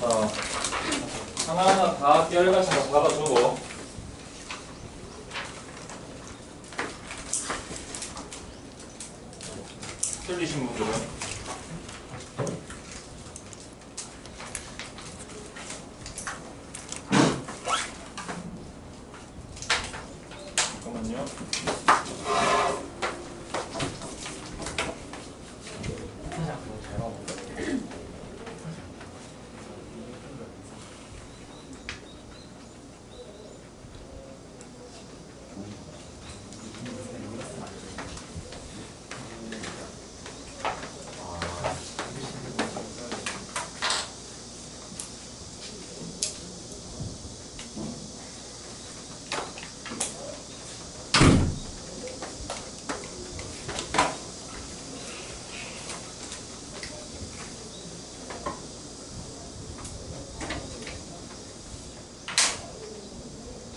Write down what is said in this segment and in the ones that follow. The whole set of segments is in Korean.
자, 하나하나 다 깨알같이 받아주고 틀리신 분들은 잠깐만요.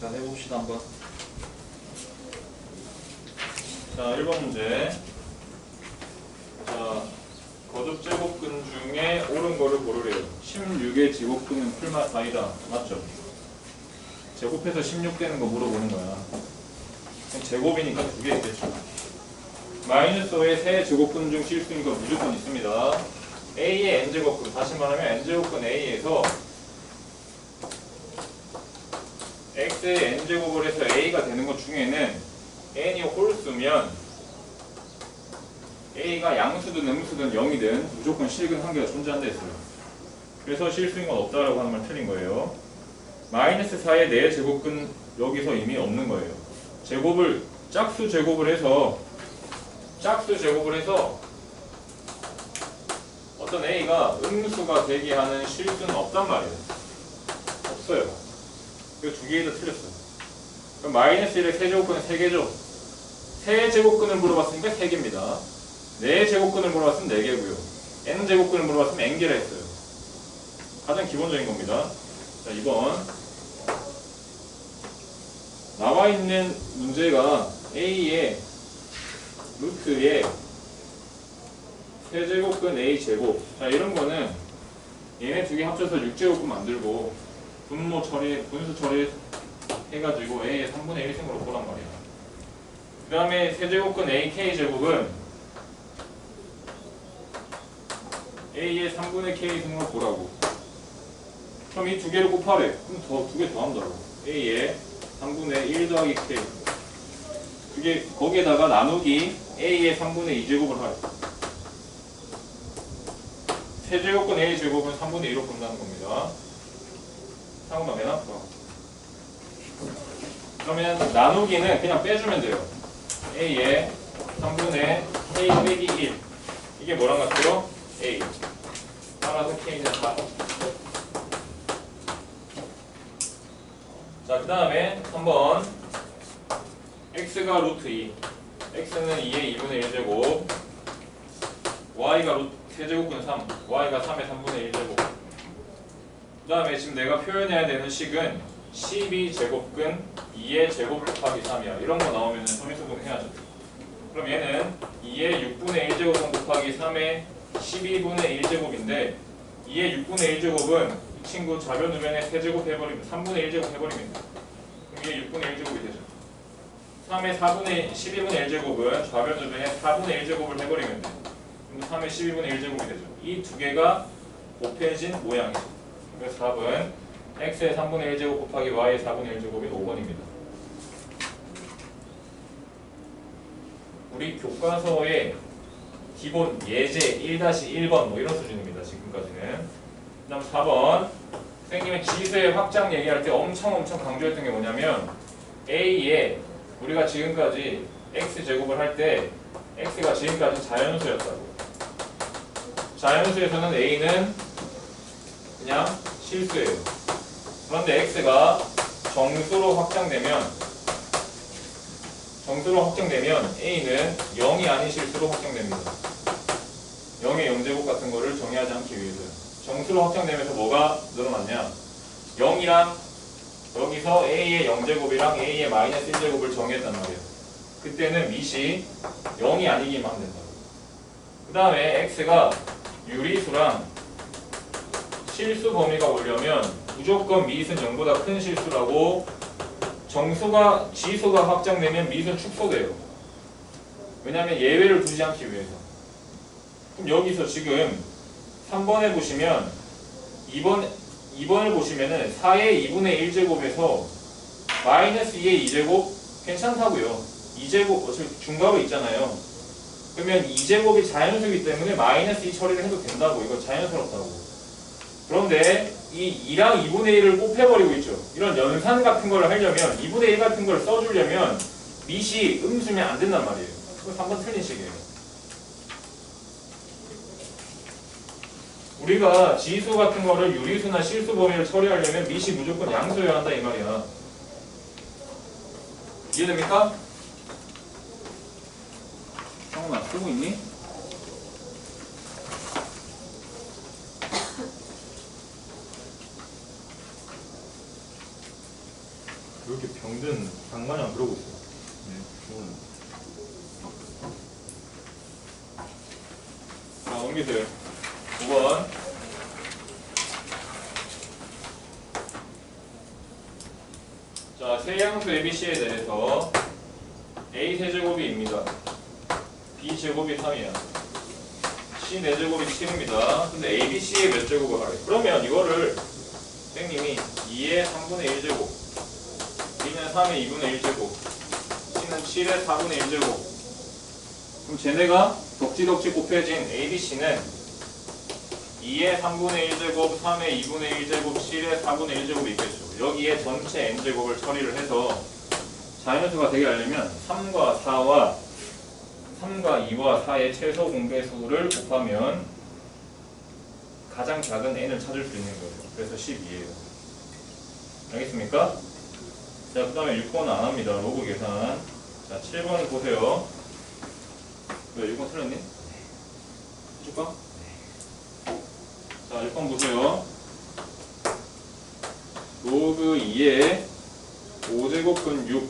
자, 해봅시다 한번. 자, 1번 문제. 자, 거듭 제곱근 중에 옳은 거를 고르래요. 16의 제곱근은 아니다. 맞죠? 제곱해서 16 되는 거 물어보는 거야. 제곱이니까 2개 있겠죠. 마이너스 5의 세 제곱근 중 실수인 거 무조건 있습니다. A의 n제곱근, 다시 말하면 n제곱근 A에서 x의 n제곱을 해서 a가 되는 것 중에는 n이 홀수면 a가 양수든 음수든 0이든 무조건 실근 한 개가 존재한다 했어요. 그래서 실수인 건 없다라고 하는 말 틀린 거예요. 마이너스 4의 4제곱근 여기서 이미 없는 거예요. 제곱을 짝수 제곱을 해서 어떤 a가 음수가 되게 하는 실수는 없단 말이에요. 없어요. 이 2개도 틀렸어요. 그럼 마이너스 1의 세제곱근은 3개죠. 세제곱근을 물어봤으니까 3개입니다. 4제곱근을 물어봤으면 4개고요. n제곱근을 물어봤으면 n개라 했어요. 가장 기본적인 겁니다. 자, 2번. 나와 있는 문제가 a의 루트의 세제곱근 a제곱. 자, 이런 거는 얘네 2개 합쳐서 6제곱근 만들고 분수 처리 해가지고 a의 3분의 1승으로 보란 말이야. 그 다음에 세제곱근 ak제곱은 a의 3분의 k승으로 보라고. 그럼 이 2개를 곱하래. 그럼 2개 더 한다고. a의 3분의 1 더하기 k. 그게 거기에다가 나누기 a의 3분의 2제곱을 하래. 세제곱근 a제곱은 3분의 2로 본다는 겁니다. 상호만 왜 나왔어? 그러면 나누기는 그냥 빼주면 돼요. a의 3분의 k 빼기 1. 이게 뭐랑 같아요? a. 따라서 k는 4. 자, 그 다음에 3번. x가 루트 2. x는 2의 2분의 1제곱. y가 세제곱근 3. y가 3의 3분의 1제곱. 그 다음에 지금 내가 표현해야 되는 식은 12제곱근 2의 제곱 곱하기 3이야. 이런 거 나오면 서미수분 해야죠. 그럼 얘는 2의 6분의 1제곱 곱하기 3의 12분의 1제곱인데 2의 6분의 1제곱은 이 친구 좌변우변에 세제곱 해버리면 3분의 1제곱 해버리면 그럼 2의 6분의 1제곱이 되죠. 3의 12분의 1제곱은 좌변우변에 4분의 1제곱을 해버리면 돼. 그럼 3의 12분의 1제곱이 되죠. 이 2개가 곱해진 모양이죠. 그래서 답은 x의 3분의 1제곱 곱하기 y의 4분의 1제곱이 5번입니다. 우리 교과서의 기본 예제 1-1번 뭐 이런 수준입니다. 지금까지는. 그 다음 4번. 선생님의 지수의 확장 얘기할 때 엄청 강조했던 게 뭐냐면 a에 우리가 지금까지 x제곱을 할 때 x가 지금까지 자연수였다고. 자연수에서는 a는 그냥 실수예요. 그런데 x가 정수로 확장되면 a는 0이 아닌 실수로 확장됩니다. 0의 0제곱 같은 거를 정의하지 않기 위해서요. 정수로 확장되면서 뭐가 늘어났냐? 0이랑 여기서 a의 0제곱이랑 a의 마이너스 1제곱을 정의했단 말이에요. 그때는 밑이 0이 아니기만 하면 된다. 그 다음에 x가 유리수랑 실수 범위가 오려면 무조건 미수는 0보다 큰 실수라고 정수가 지수가 확장되면 미수는 축소돼요. 왜냐하면 예외를 두지 않기 위해서. 그럼 여기서 지금 3번에 보시면 2번을 보시면은 4의 2분의 1제곱에서 마이너스 2의 2제곱 괜찮다고요. 2제곱 어차피 중괄호 있잖아요. 그러면 2제곱이 자연수이기 때문에 마이너스 2 처리를 해도 된다고. 이거 자연스럽다고. 그런데 이 2랑 2분의 1을 곱해버리고 있죠. 이런 연산 같은 걸 하려면 2분의 1 같은 걸 써주려면 밑이 음수면 안 된단 말이에요. 그거 3번 틀린 식이에요. 우리가 지수 같은 거를 유리수나 실수 범위를 처리하려면 밑이 무조건 양수여야 한다 이 말이야. 이해됩니까? 성훈아 쓰고 있니? 왜 이렇게 병든 장마냥 그러고 있어? 자, 넘기세요. 9번. 자, 세양수 ABC에 대해서 A 세제곱이입니다. B 제곱이 3이야. C 4제곱이 7입니다. 근데 ABC의 몇 제곱을 하래? 그러면 이거를 선생님이 2의 3분의 1제곱, B는 3의 2분의 1제곱, C는 7의 4분의 1제곱. 그럼 쟤네가 덕지덕지 곱해진 ABC는 2의 3분의 1제곱, 3의 2분의 1제곱, 7의 4분의 1제곱이 있겠죠. 여기에 전체 n제곱을 처리를 해서 자연수가 되게 하려면 3과 2와 4의 최소 공배수를 곱하면 가장 작은 n을 찾을 수 있는 거예요. 그래서 10이에요. 알겠습니까? 자, 그 다음에 6번은 안 합니다. 로그 계산. 자, 7번 보세요. 왜 6번 틀렸니? 해줄까? 자, 6번 보세요. 로그 2의 5제곱분 6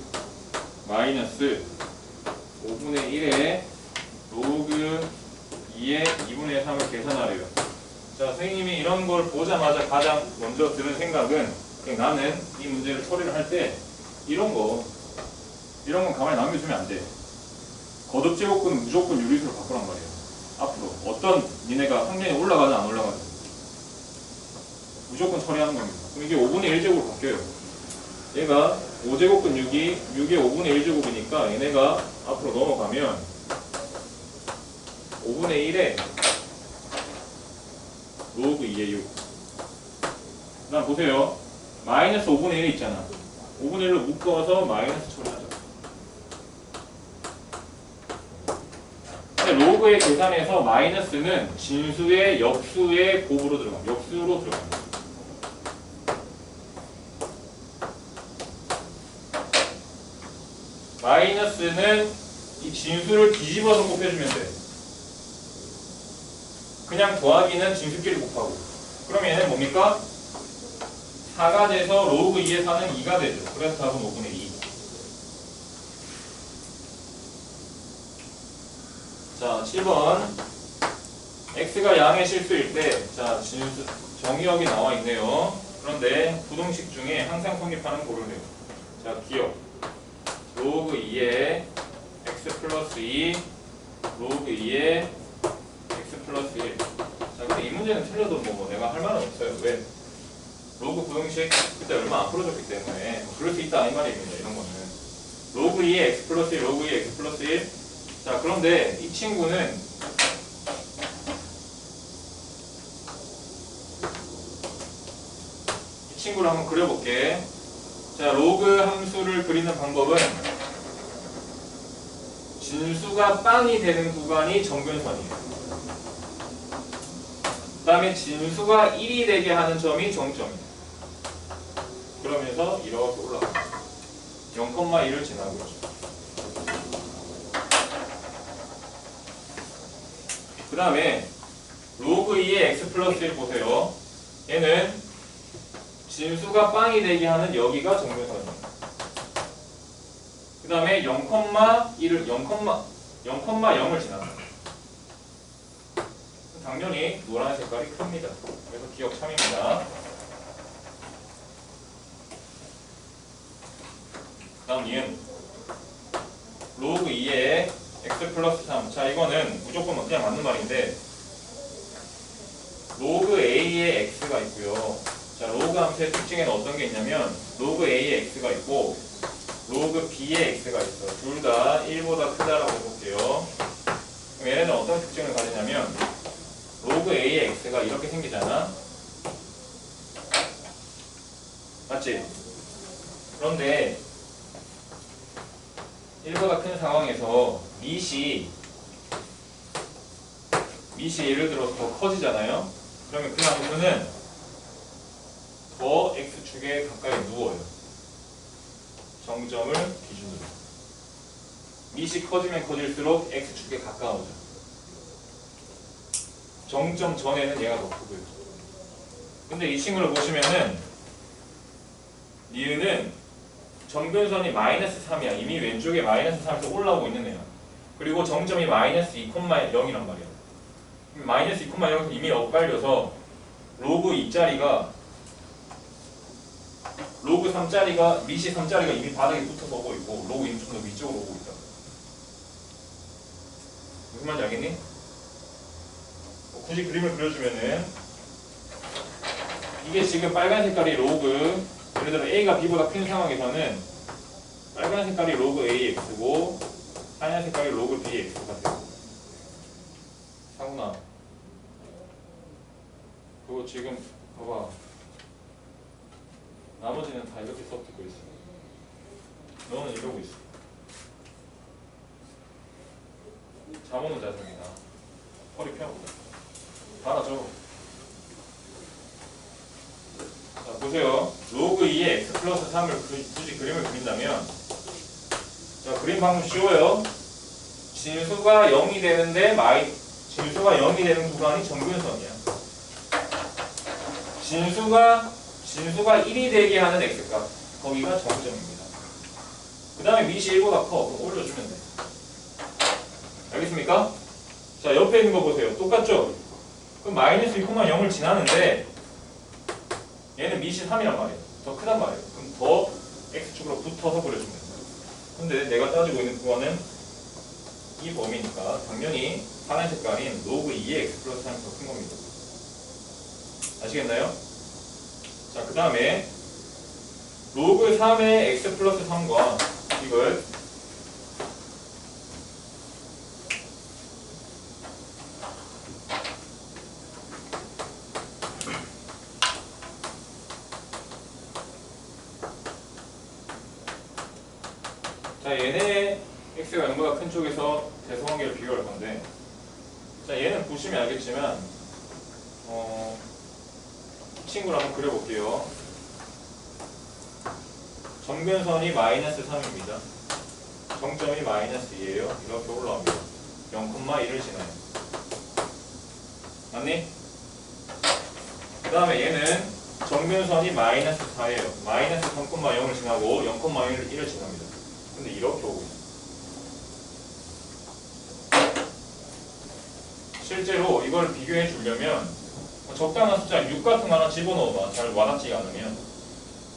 마이너스 5분의 1에 로그 2의 2분의 3을 계산하래요. 자, 선생님이 이런 걸 보자마자 가장 먼저 드는 생각은 그냥 나는 이 문제를 처리를 할 때 이런 건 가만히 남겨두면 안 돼. 거듭제곱근은 무조건 유리수로 바꾸란 말이에요. 앞으로 어떤 니네가 학년이 올라가든 안 올라가든 무조건 처리하는 겁니다. 그럼 이게 5분의 1제곱으로 바뀌어요. 얘가 5제곱분 6이 6의 5분의 1제곱이니까 얘네가 앞으로 넘어가면 5분의 1에 로그 2의 6. 그 다음 보세요. 마이너스 5분의 1이 있잖아. 5분의 1로 묶어서 마이너스 처리하죠. 근데 로그의 계산에서 마이너스는 진수의 역수의 곱으로 들어갑니다. 역수로 들어갑니다. 마이너스는 이 진수를 뒤집어서 곱해주면 돼. 그냥 더하기는 진수끼리 곱하고. 그럼 얘는 뭡니까? 4가 돼서 로그 2의 4는 2가 되죠. 그래서 답은 5분의 2. 자, 7번. x가 양의 실수일 때, 자, 진수, 정의역이 나와 있네요. 그런데 부등식 중에 항상 성립하는 고르래요. 자, 기억. 로그 2의 x 플러스 2, 로그 2의 x 플러스 1. 자, 근데 이 문제는 틀려도 뭐 내가 할 말은 없어요. 왜? 로그 부등식 그때 얼마 안 풀어줬기 때문에 그럴 수 있다 이 말입니다. 이런 거는 로그 2의 x 플러스 1, 로그 2의 x 플러스 1. 자, 그런데 이 친구는 이 친구를 한번 그려볼게. 자, 로그 함수를 그리는 방법은 진수가 빵이 되는 구간이 정근선이에요. 그 다음에 진수가 1이 되게 하는 점이 정점이에요. 그러면서 이렇게 올라갑니다. 0,1을 지나고 있죠. 그 다음에 로그 2의 x 플러스 1 보세요. 얘는 진수가 빵이 되게 하는 여기가 정근선이에요. 그 다음에 0,1을 0,0을 지나가요. 당연히 노란 색깔이 큽니다. 그래서 기억 참입니다. 다음 이은 로그 2의 x 플러스 3. 자, 이거는 무조건 그냥 맞는 말인데 로그 a의 x가 있고요. 자, 로그 함수의 특징에는 어떤 게 있냐면 로그 a의 x가 있고 로그 b의 x가 있어. 둘 다 1보다 크다라고 해볼게요. 그럼 얘네는 어떤 특징을 가지냐면 로그 a의 x가 이렇게 생기잖아. 맞지? 그런데 1보다 큰 상황에서 밑이 예를 들어서 더 커지잖아요. 그러면 그 함수는 더 x축에 가까이 누워요. 정점을 기준으로. 밑이 커지면 커질수록 x축에 가까워져. 정점 전에는 얘가 더 크고요. 근데 이 친구를 보시면은 니은은 정변선이 마이너스 3이야. 이미 왼쪽에 마이너스 3에서 올라오고 있는 애야. 그리고 정점이 마이너스 2,0이란 말이야. 마이너스 2,0에서 이미 엇갈려서 로그 2짜리가 로그 3짜리가 밑이 3짜리가 이미 바닥에 붙어서 오고 있고 로그 2는 좀 더 위쪽으로 오고 있다. 무슨 말인지 알겠니? 굳이 그림을 그려주면은 이게 지금 빨간 색깔이 로그, 예를 들어 a가 b보다 큰 상황에서는 빨간 색깔이 로그 ax고 하얀 색깔이 로그 bx가 돼요. 상훈아, 그거 지금 봐봐. 나머지는 다 이렇게 수업 듣고 있어. 너는 이러고 있어. 잠 오는 자세입니다. 허리 펴보자. 알아줘. 자, 보세요. 로그 2의 x 플러스 3을 굳이 그림을 그린다면, 자, 그림 방금 쉬워요. 진수가 0이 되는데 진수가 0이 되는 구간이 정근선이야. 진수가 1이 되게 하는 x값, 거기가 정점입니다. 그 다음에 밑이 1보다 커. 그럼 올려주면 돼. 알겠습니까? 자, 옆에 있는 거 보세요. 똑같죠? 그럼 마이너스 2,0을 지나는데 얘는 밑이 3이란 말이에요. 더 크단 말이에요. 그럼 더 x축으로 붙어서 그려주면 됩니다. 근데 내가 따지고 있는 구간은 이 범위니까 당연히 파란 색깔인 로그 2의 x 플러스 3이 더 큰 겁니다. 아시겠나요? 자, 그 다음에 로그 3의 x 플러스 3과 이걸 자, 얘네 x가 0보다 큰 쪽에서 대소관계를 비교할 건데, 자, 얘는 보시면 알겠지만 이 친구를 한번 그려볼게요. 정변선이 마이너스 3입니다. 정점이 마이너스 2예요. 이렇게 올라옵니다. 0,1을 지나요. 맞니? 그 다음에 얘는 정변선이 마이너스 4예요. 마이너스 3,0을 지나고 0,1을 지납니다. 근데 이렇게 오고 있어요. 실제로 이걸 비교해 주려면 적당한 숫자 6 같은 거 하나 집어넣어봐. 잘 와닿지가 않으면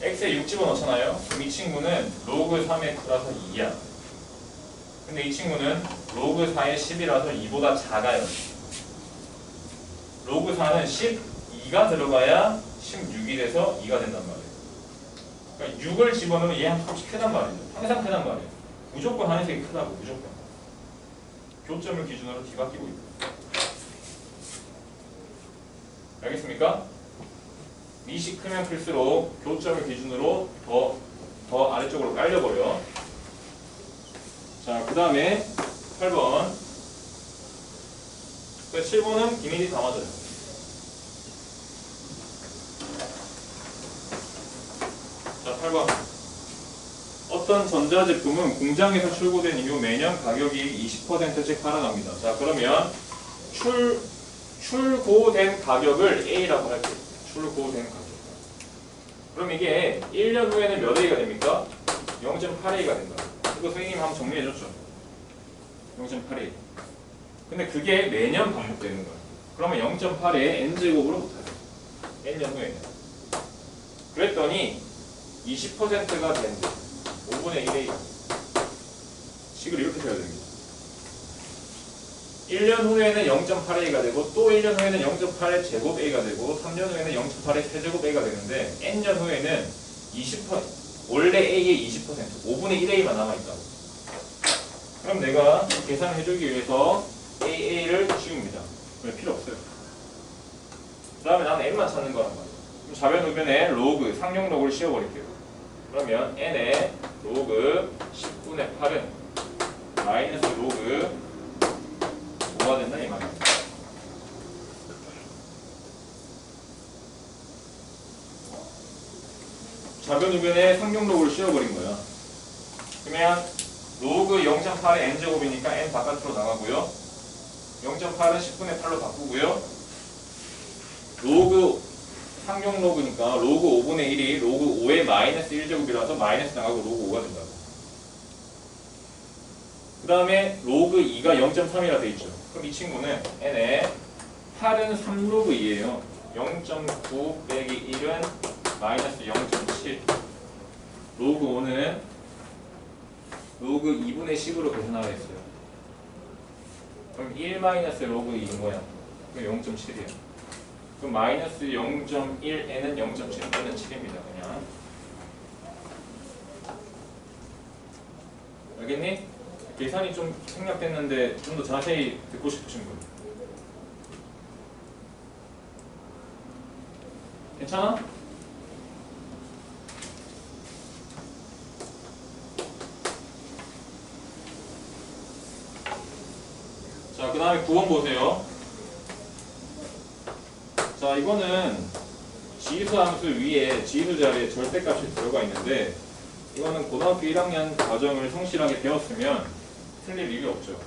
x에 6 집어넣잖아요. 그럼 이 친구는 로그 3의 크라서 2야. 근데 이 친구는 로그 4의 10이라서 2보다 작아요. 로그 4는 12가 들어가야 16이 돼서 2가 된단 말이에요. 그러니까 6을 집어넣으면 얘 한 값이 크단 말이죠. 항상 크단 말이에요. 무조건 하얀색이 크다고. 무조건. 교점을 기준으로 뒤바뀌고 있다. 알겠습니까? 밑이 크면 클수록 교점을 기준으로 더 아래쪽으로 깔려버려. 자, 그 다음에 8번. 7번은 비밀이 다 맞아요. 자, 8번. 어떤 전자제품은 공장에서 출고된 이후 매년 가격이 20%씩 하락합니다. 자, 그러면 출고된 가격을 A라고 할게요. 출고된 가격. 그럼 이게 1년 후에는 몇 A가 됩니까? 0.8A가 된다. 이거 선생님이 한번 정리해줬죠. 0.8A. 근데 그게 매년 반복되는 거야. 그러면 0.8에 n제곱으로 못하죠. n년 후에는. 그랬더니 20%가 된대. 5분의 1의 식을 이렇게 써야 됩니다. 1년 후에는 0.8a가 되고 또 1년 후에는 0.8의 제곱 a가 되고 3년 후에는 0.8의 세제곱 a가 되는데 n년 후에는 20% 원래 a의 20% 5분의 1a만 남아있다고. 그럼 내가 계산해주기 위해서 a를 지웁니다. 왜 필요 없어요. 그 다음에 나는 n만 찾는 거란 말이야. 그럼 좌변우변에 로그 상용로그를 씌워버릴게요. 그러면 n의 로그 10분의 8은 마이너스 로그 5가 된다 이 말이야. 좌변우변에 상용로그를 씌워버린 거야. 그러면 로그 0.8의 n제곱이니까 n 바깥으로 나가고요. 0.8은 10분의 8로 바꾸고요. 로그 상용로그니까 로그 5분의 1이 로그 5의 마이너스 1제곱이라서 마이너스 나가고 로그 5가 된다고. 그 다음에 로그 2가 0.3이라 돼 있죠. 그럼 이 친구는 n의 8은 3로그 2예요. 0.9 빼기 1은 마이너스 0.7. 로그 5는 로그 2분의 10으로 계산하라 했어요. 그럼 1 마이너스 로그 2인 거야. 그럼 0.7이에요. 그럼 마이너스 0.1n은 0.7n은 7입니다. 그냥. 알겠니? 계산이 좀 생략됐는데 좀 더 자세히 듣고 싶으신 분. 괜찮아? 자, 그 다음에 9번 보세요. 자, 이거는 지수 함수 위에 지수 자리에 절대값이 들어가 있는데 이거는 고등학교 1학년 과정을 성실하게 배웠으면 틀릴 일이 없죠.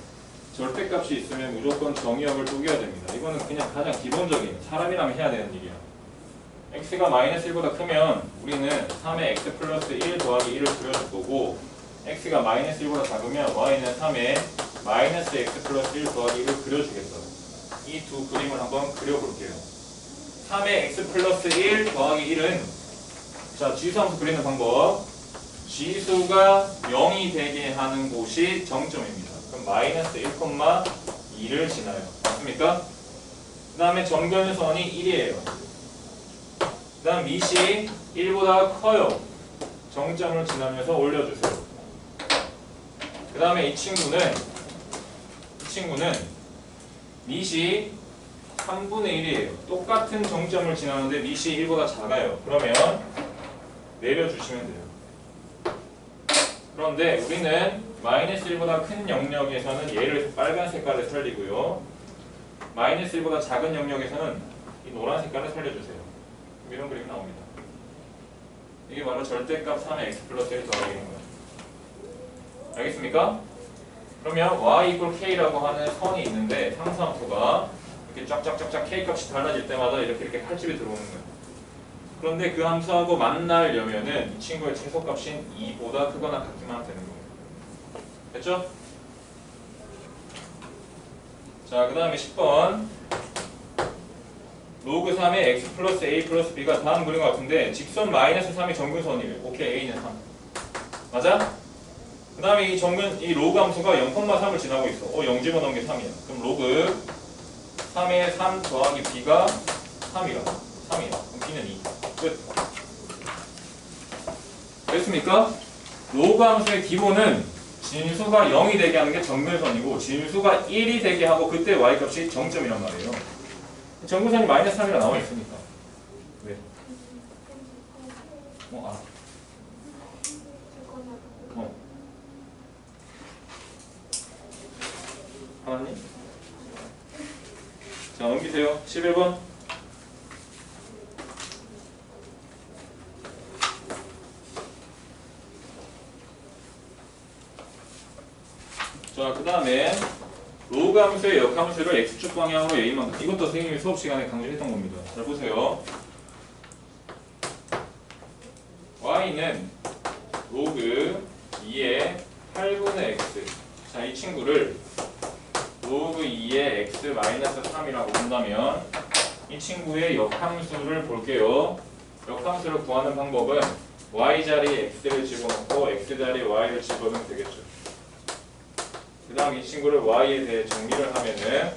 절대값이 있으면 무조건 정의역을 쪼개야 됩니다. 이거는 그냥 가장 기본적인 사람이라면 해야 되는 일이야. x가 마이너스 1보다 크면 우리는 3의 x 플러스 1 더하기 1을 그려줄 거고 x가 마이너스 1보다 작으면 y는 3의 마이너스 x 플러스 1 더하기 1을 그려주겠어요. 이 두 그림을 한번 그려볼게요. 3의 x 플러스 1 더하기 1은 자, 지수함수 그리는 방법. 지수가 0이 되게 하는 곳이 정점입니다. 그럼 마이너스 1,2를 지나요. 맞습니까? 그 다음에 점근선이 1이에요. 그 다음 밑이 1보다 커요. 정점을 지나면서 올려주세요. 그 다음에 이 친구는 밑이 3분의 1이에요. 똑같은 정점을 지나는데 밑이 1보다 작아요. 그러면 내려주시면 돼요. 그런데 우리는 마이너스 1보다 큰 영역에서는 얘를 빨간 색깔을 살리고요. 마이너스 1보다 작은 영역에서는 이 노란 색깔을 살려주세요. 이런 그림이 나옵니다. 이게 바로 절대값 3의 x 플러스 1 더하기인 거예요. 알겠습니까? 그러면 y 이퀄 k라고 하는 선이 있는데 상수함수가 이렇게 쫙쫙쫙쫙 k 값이 달라질 때마다 이렇게 칼집이 들어오는 거예요. 그런데 그 함수하고 만나려면은 이 친구의 최소값인 2보다 크거나 같기만 하면 되는 거예요. 됐죠? 자, 그 다음에 10번 로그 3의 x 플러스 a 플러스 b가 다음 그림 같은데 직선 마이너스 3이 정근선이래요. 오케이, a는 3 맞아? 그 다음에 이 로그 함수가 0,3을 지나고 있어. 0 집어넣은 게 3이야. 그럼 로그 3의 3 더하기 b가 3이야. 그럼 b는 2. 끝. 됐습니까? 로그 함수의 기본은 진수가 0이 되게 하는 게 정근선이고 진수가 1이 되게 하고 그때 y값이 정점이란 말이에요. 정근선이 마이너스 3이라 나와 있으니까. 왜? 하나님? 자, 넘기세요. 11번. 자, 그 다음에 로그 함수의 역함수를 x축 방향으로 a만큼. 이것도 선생님이 수업 시간에 강조했던 겁니다. 잘 보세요. y는 로그 2의 8분의 x. 자, 이 친구를 로그 2의 x 마이너스 3이라고 한다면 이 친구의 역함수를 볼게요. 역함수를 구하는 방법은 y 자리에 x를 집어넣고 x 자리에 y를 집어넣으면 되겠죠. 그 다음 이 친구를 y에 대해 정리를 하면은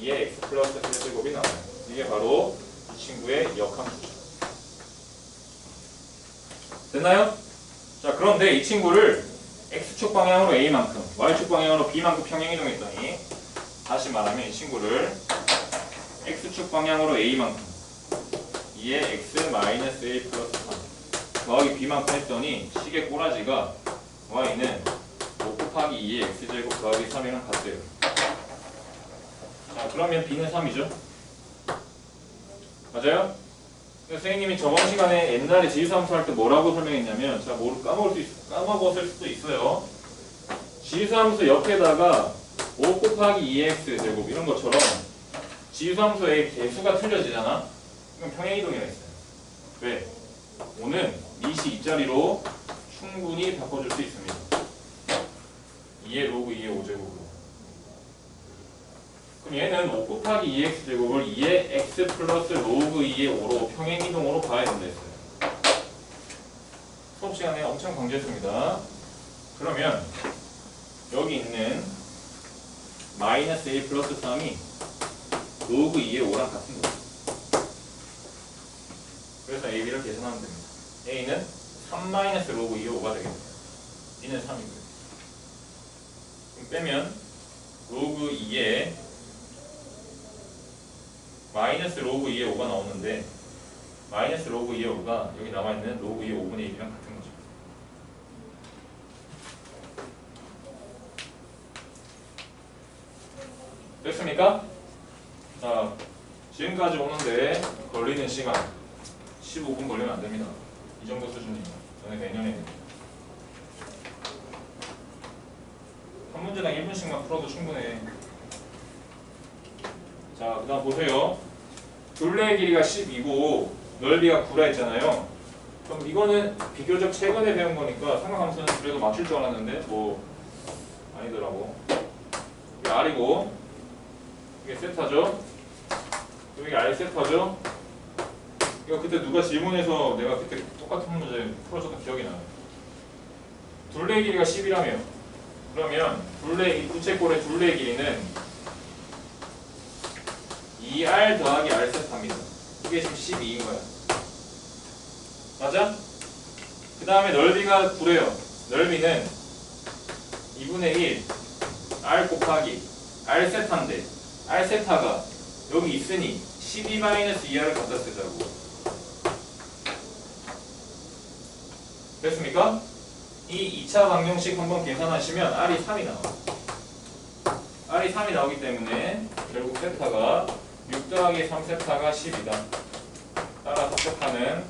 2의 x 플러스 세제곱이 나와요. 이게 바로 이 친구의 역함수죠. 됐나요? 자, 그런데 이 친구를 x축 방향으로 a만큼, y축 방향으로 b만큼 평행이동했더니 다시 말하면 이 친구를 x축 방향으로 a만큼 2의 x 마이너스 a 플러스 3 더하기 b만큼 했더니 식의 꼬라지가 y는 5 곱하기 2의 x제곱 더하기 3이랑 같대요. 자, 그러면 b는 3이죠. 맞아요? 선생님이 저번 시간에 옛날에 지수함수 할 때 뭐라고 설명했냐면, 제가 까먹었을 수도 있어요. 지수함수 옆에다가 5 곱하기 2x 제곱 이런 것처럼 지수함수의 개수가 틀려지잖아? 그럼 평행이동이라 했어요. 왜? 5는 니시 이 자리로 충분히 바꿔줄 수 있습니다. 2의 로그 2의 5제곱으로. 그럼 얘는 5 곱하기 2x 제곱을 2의 x 플러스 로그 2의 5로 평행이동으로 봐야 된다 했어요. 수업 시간에 엄청 강조했습니다. 그러면 여기 있는 마이너스 a 플러스 3이 로그 2의 5랑 같은 거죠. 그래서 ab를 계산하면 됩니다. a는 3 마이너스 로그 2의 5가 되겠네요. b는 3이고요. 그럼 빼면 로그 2의 마이너스 로그 2의 5가 나오는데, 마이너스 로그 2의 5가 여기 남아있는 로그 2의 5분의 1이랑 같은 거죠. 됐습니까? 자, 지금까지 오는데 걸리는 시간 15분 걸리면 안 됩니다. 이 정도 수준이에요. 저는 내년에 한 문제당 1분씩만 풀어도 충분해. 자, 그 다음 보세요. 둘레의 길이가 10이고 넓이가 9라 했잖아요. 그럼 이거는 비교적 최근에 배운 거니까 삼각함수는 그래도 맞출 줄 알았는데 뭐 아니더라고. 이게 R이고 이게 세타죠. 이게 R 세타죠. 이거 그때 누가 질문해서 내가 그때 똑같은 문제 풀어줬던 기억이 나요. 둘레의 길이가 10이라며. 그러면 이 부채꼴의 둘레의 길이는 2R 더하기 R 세타입니다. 이게 지금 12인 거야. 맞아? 그 다음에 넓이가 9래요. 넓이는 2분의 1 R 곱하기 R 세타인데 R 세타가 여기 있으니 12-2R을 갖다 쓰자고. 됐습니까? 이 2차 방정식 한번 계산하시면 R이 3이 나와요. R이 3이 나오기 때문에 결국 세타가 6 더하기 3 세타가 10이다. 따라서 세타는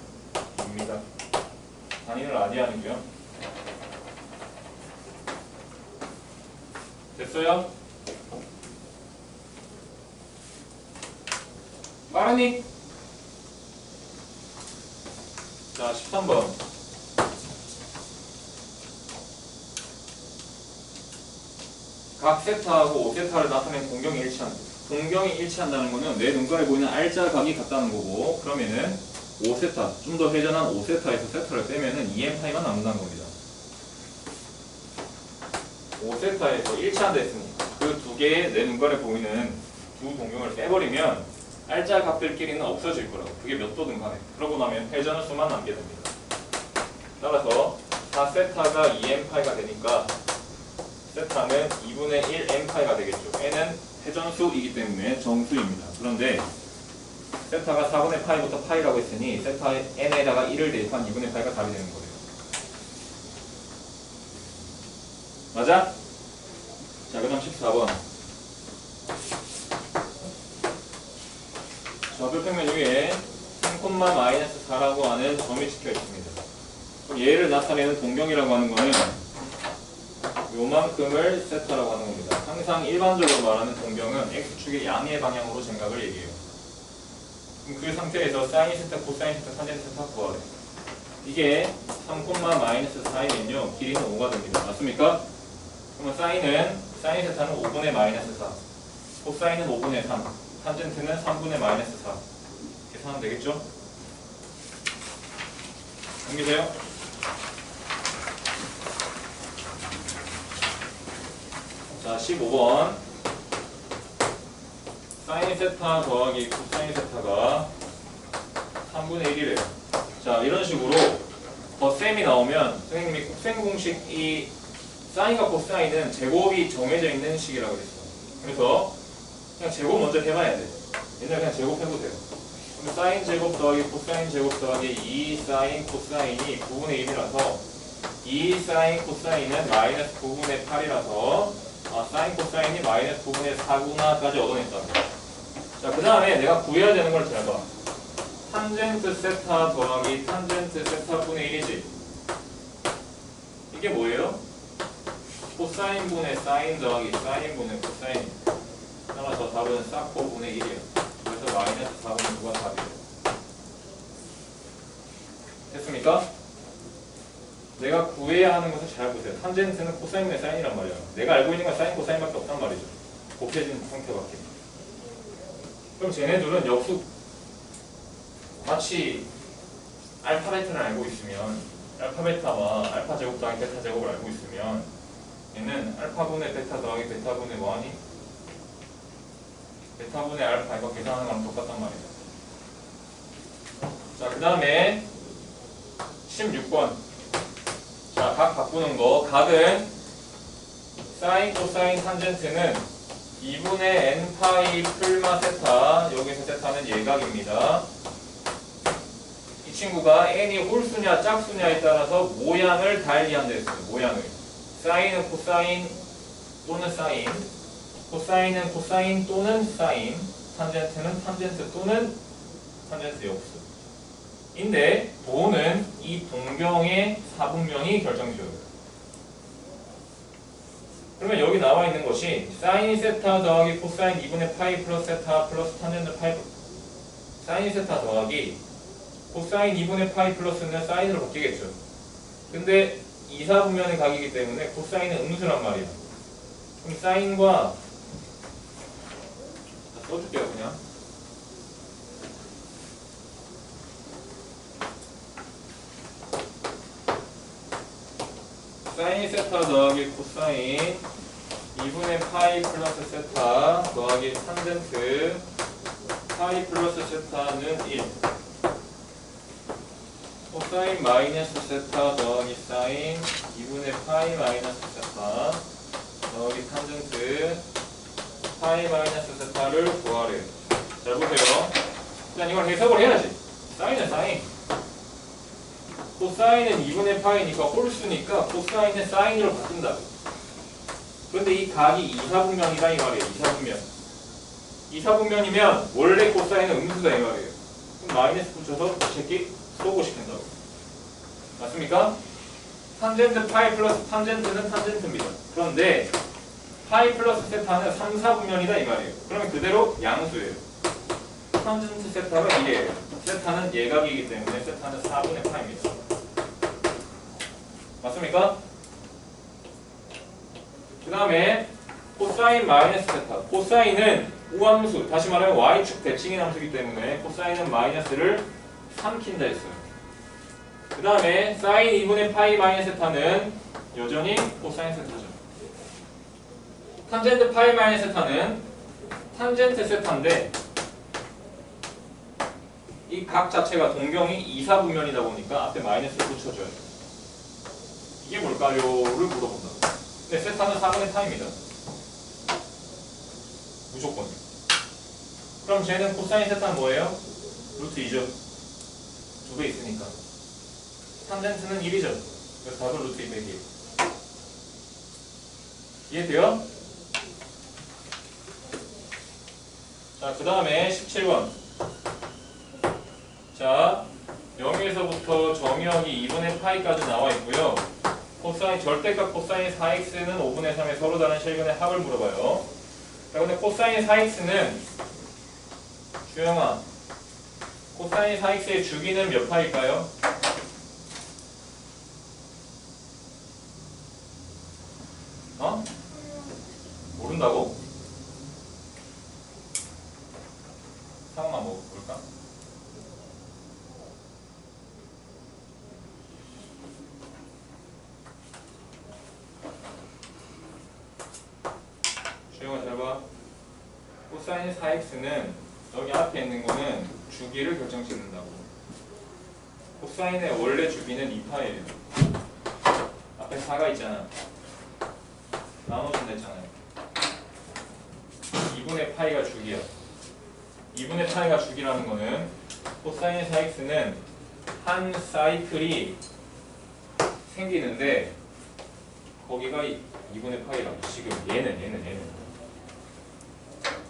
2입니다. 단위는 라디안이고요. 됐어요? 빠르니? 자, 13번. 각 세타하고 5세타를 나타낸 공경이 일치한다. 공경이 일치한다는 거는 내 눈가에 보이는 R자 각이 같다는 거고, 그러면은 5세타, 좀 더 회전한 5세타에서 세타를 빼면은 2m파이만 남는다는 겁니다. 5세타에서 일치한다 했으니 그 두 개의 내 눈가에 보이는 두 공경을 빼버리면 R자 값들끼리는 없어질 거라고. 그게 몇 도든 간에. 그러고 나면 회전의 수만 남게 됩니다. 따라서 4세타가 2m파이가 되니까 세타는 2분의 1 m파이가 되겠죠. n은 회전수이기 때문에 정수입니다. 그런데 세타가 4분의 파이부터 파이라고 했으니 세타 n에다가 1을 대입한 2분의 파이가 답이 되는 거예요. 맞아? 자, 그 다음 14번. 좌표평면 위에 3,-4라고 하는 점이 찍혀 있습니다. 그럼 얘를 나타내는 동경이라고 하는 거는 요만큼을 세타라고 하는 겁니다. 항상 일반적으로 말하는 동경은 x축의 양의 방향으로 생각을 얘기해요. 그럼 그 상태에서 사인 세타, 코사인 세타, 탄젠 세타 구하래. 이게 3,-4이면요 길이는 5가 됩니다. 맞습니까? 그러면 사인 세타는 5분의 마이너스 4, 코사인은 5분의 3, 탄젠트는 3분의 마이너스 4. 계산하면 되겠죠? 넘기세요. 자, 15번. 사인 세타 더하기 코사인 세타가 3분의 1이래요. 자, 이런 식으로 덧셈이 나오면 선생님이 곱셈 공식이 사인과 코사인은 제곱이 정해져 있는 식이라고 그랬어. 그래서 그냥 제곱 먼저 해봐야 돼. 얘는 그냥 제곱해도 돼요. 그럼 사인 제곱 더하기 코사인 제곱 더하기 2 사인 코사인이 9분의 1이라서 2 사인 코사인은 마이너스 9분의 8이라서 사인 코사인이 마이너스 9분의 4구나까지 얻어냈다. 자, 그 다음에 내가 구해야 되는 걸 잘 봐. 탄젠트 세타 더하기 탄젠트 세타분의 1이지. 이게 뭐예요? 코사인분의 사인 더하기 사인분의 코사인. 따라서 답은 싹코분의 1이에요. 그래서 마이너스 4분의 9가 답이에요. 됐습니까? 내가 구해야 하는 것을 잘 보세요. 탄젠트는 코사인분의 사인이란 말이야. 내가 알고 있는 건 사인 코사인밖에 없단 말이죠. 곱해진 형태밖에. 그럼 쟤네들은 역수 마치 알파 베타를 알고 있으면 알파 베타와 알파 제곱 더하기 베타 제곱을 알고 있으면 얘는 알파분의 베타 더하기 베타분의 뭐하니? 베타분의 알파 이거 계산하는 거랑 똑같단 말이죠. 자, 그 다음에 16번. 자, 각 바꾸는 거. 각은 사인 코사인 탄젠트는 2분의 n파이 풀마 세타. 여기서 세타는 예각입니다. 이 친구가 n이 홀수냐 짝수냐에 따라서 모양을 달리한다 했어요. 모양을. 사인은 코사인 또는 사인, 코사인은 코사인 또는 사인, 탄젠트는 탄젠트 또는 탄젠트 역수. 인데 도는 이 동경의 사분면이 결정지어요. 그러면 여기 나와 있는 것이 사인 세타 더하기 코사인 2분의 파이 플러스 세타 플러스 탄젠트 파이, 사인 세타 더하기 코사인 2분의 파이 플러스는 사인으로 바뀌겠죠. 근데 2, 4분면의 각이기 때문에 코사인은 음수란 말이야. 그럼 사인과 써줄게요 그냥. 사인 세타 더하기 코사인 2분의 파이 플러스 세타 더하기 탄젠트 파이 플러스 세타는 1. 코사인 마이너스 세타 더하기 사인 2분의 파이 마이너스 세타 더하기 탄젠트 파이 마이너스 세타를 구하래요. 잘 보세요. 일단 이걸 해석을 해야지. 사인은 사인. 코사인은 2분의 파이니까 홀수니까 코사인은 사인으로 바꾼다. 그런데 이 각이 2, 4분면이다 이 말이에요. 2, 4분면. 2, 4분면이면 원래 코사인은 음수다 이 말이에요. 그럼 마이너스 붙여서 이 새끼 쏘고 시킨다고. 맞습니까? 탄젠트 파이 플러스 탄젠트는 탄젠트입니다. 그런데 파이 플러스 세타는 3, 4분면이다 이 말이에요. 그러면 그대로 양수예요. 탄젠트 세타가 1이에요. 세타는 예각이기 때문에 세타는 4분의 파입니다. 맞습니까? 그 다음에 코사인 마이너스 세타. 코사인은 우함수, 다시 말하면 y축 대칭의 함수이기 때문에 코사인은 마이너스를 삼킨다 했어요. 그 다음에 사인 2분의 파이 마이너스 세타는 여전히 코사인 세타죠. 탄젠트 파이 마이너스 세타는 탄젠트 세타인데 이 각 자체가 동경이 2, 4분면이다 보니까 앞에 마이너스를 붙여줘야 돼요. 이게 뭘까요? 를 물어본다. 근데 세타는 4분의 파입니다. 무조건. 그럼 쟤는 코사인 세타는 뭐예요? 루트 2죠. 2배 있으니까. 탄젠트는 1이죠. 그래서 답은 루트 200이에요. 이해돼요? 자, 그 다음에 17번. 자, 0에서부터 정의역이 2분의 파이까지 나와 있고요. 코사인, 절대값 코사인 4x는 5분의 3의 서로 다른 실근의 합을 물어봐요. 자, 근데 코사인 4x는 주영아, 코사인 4x의 주기는 몇 파일까요? 어? 코사인 4x는 여기 앞에 있는 거는 주기를 결정짓는다고. 코사인의 원래 주기는 2파예요. 앞에 4가 있잖아. 나눠준다 했잖아요. 2분의 파이가 주기야. 2분의 파이가 주기라는 거는 코사인 4x는 한 사이클이 생기는데 거기가 2분의 파이라고. 지금 얘는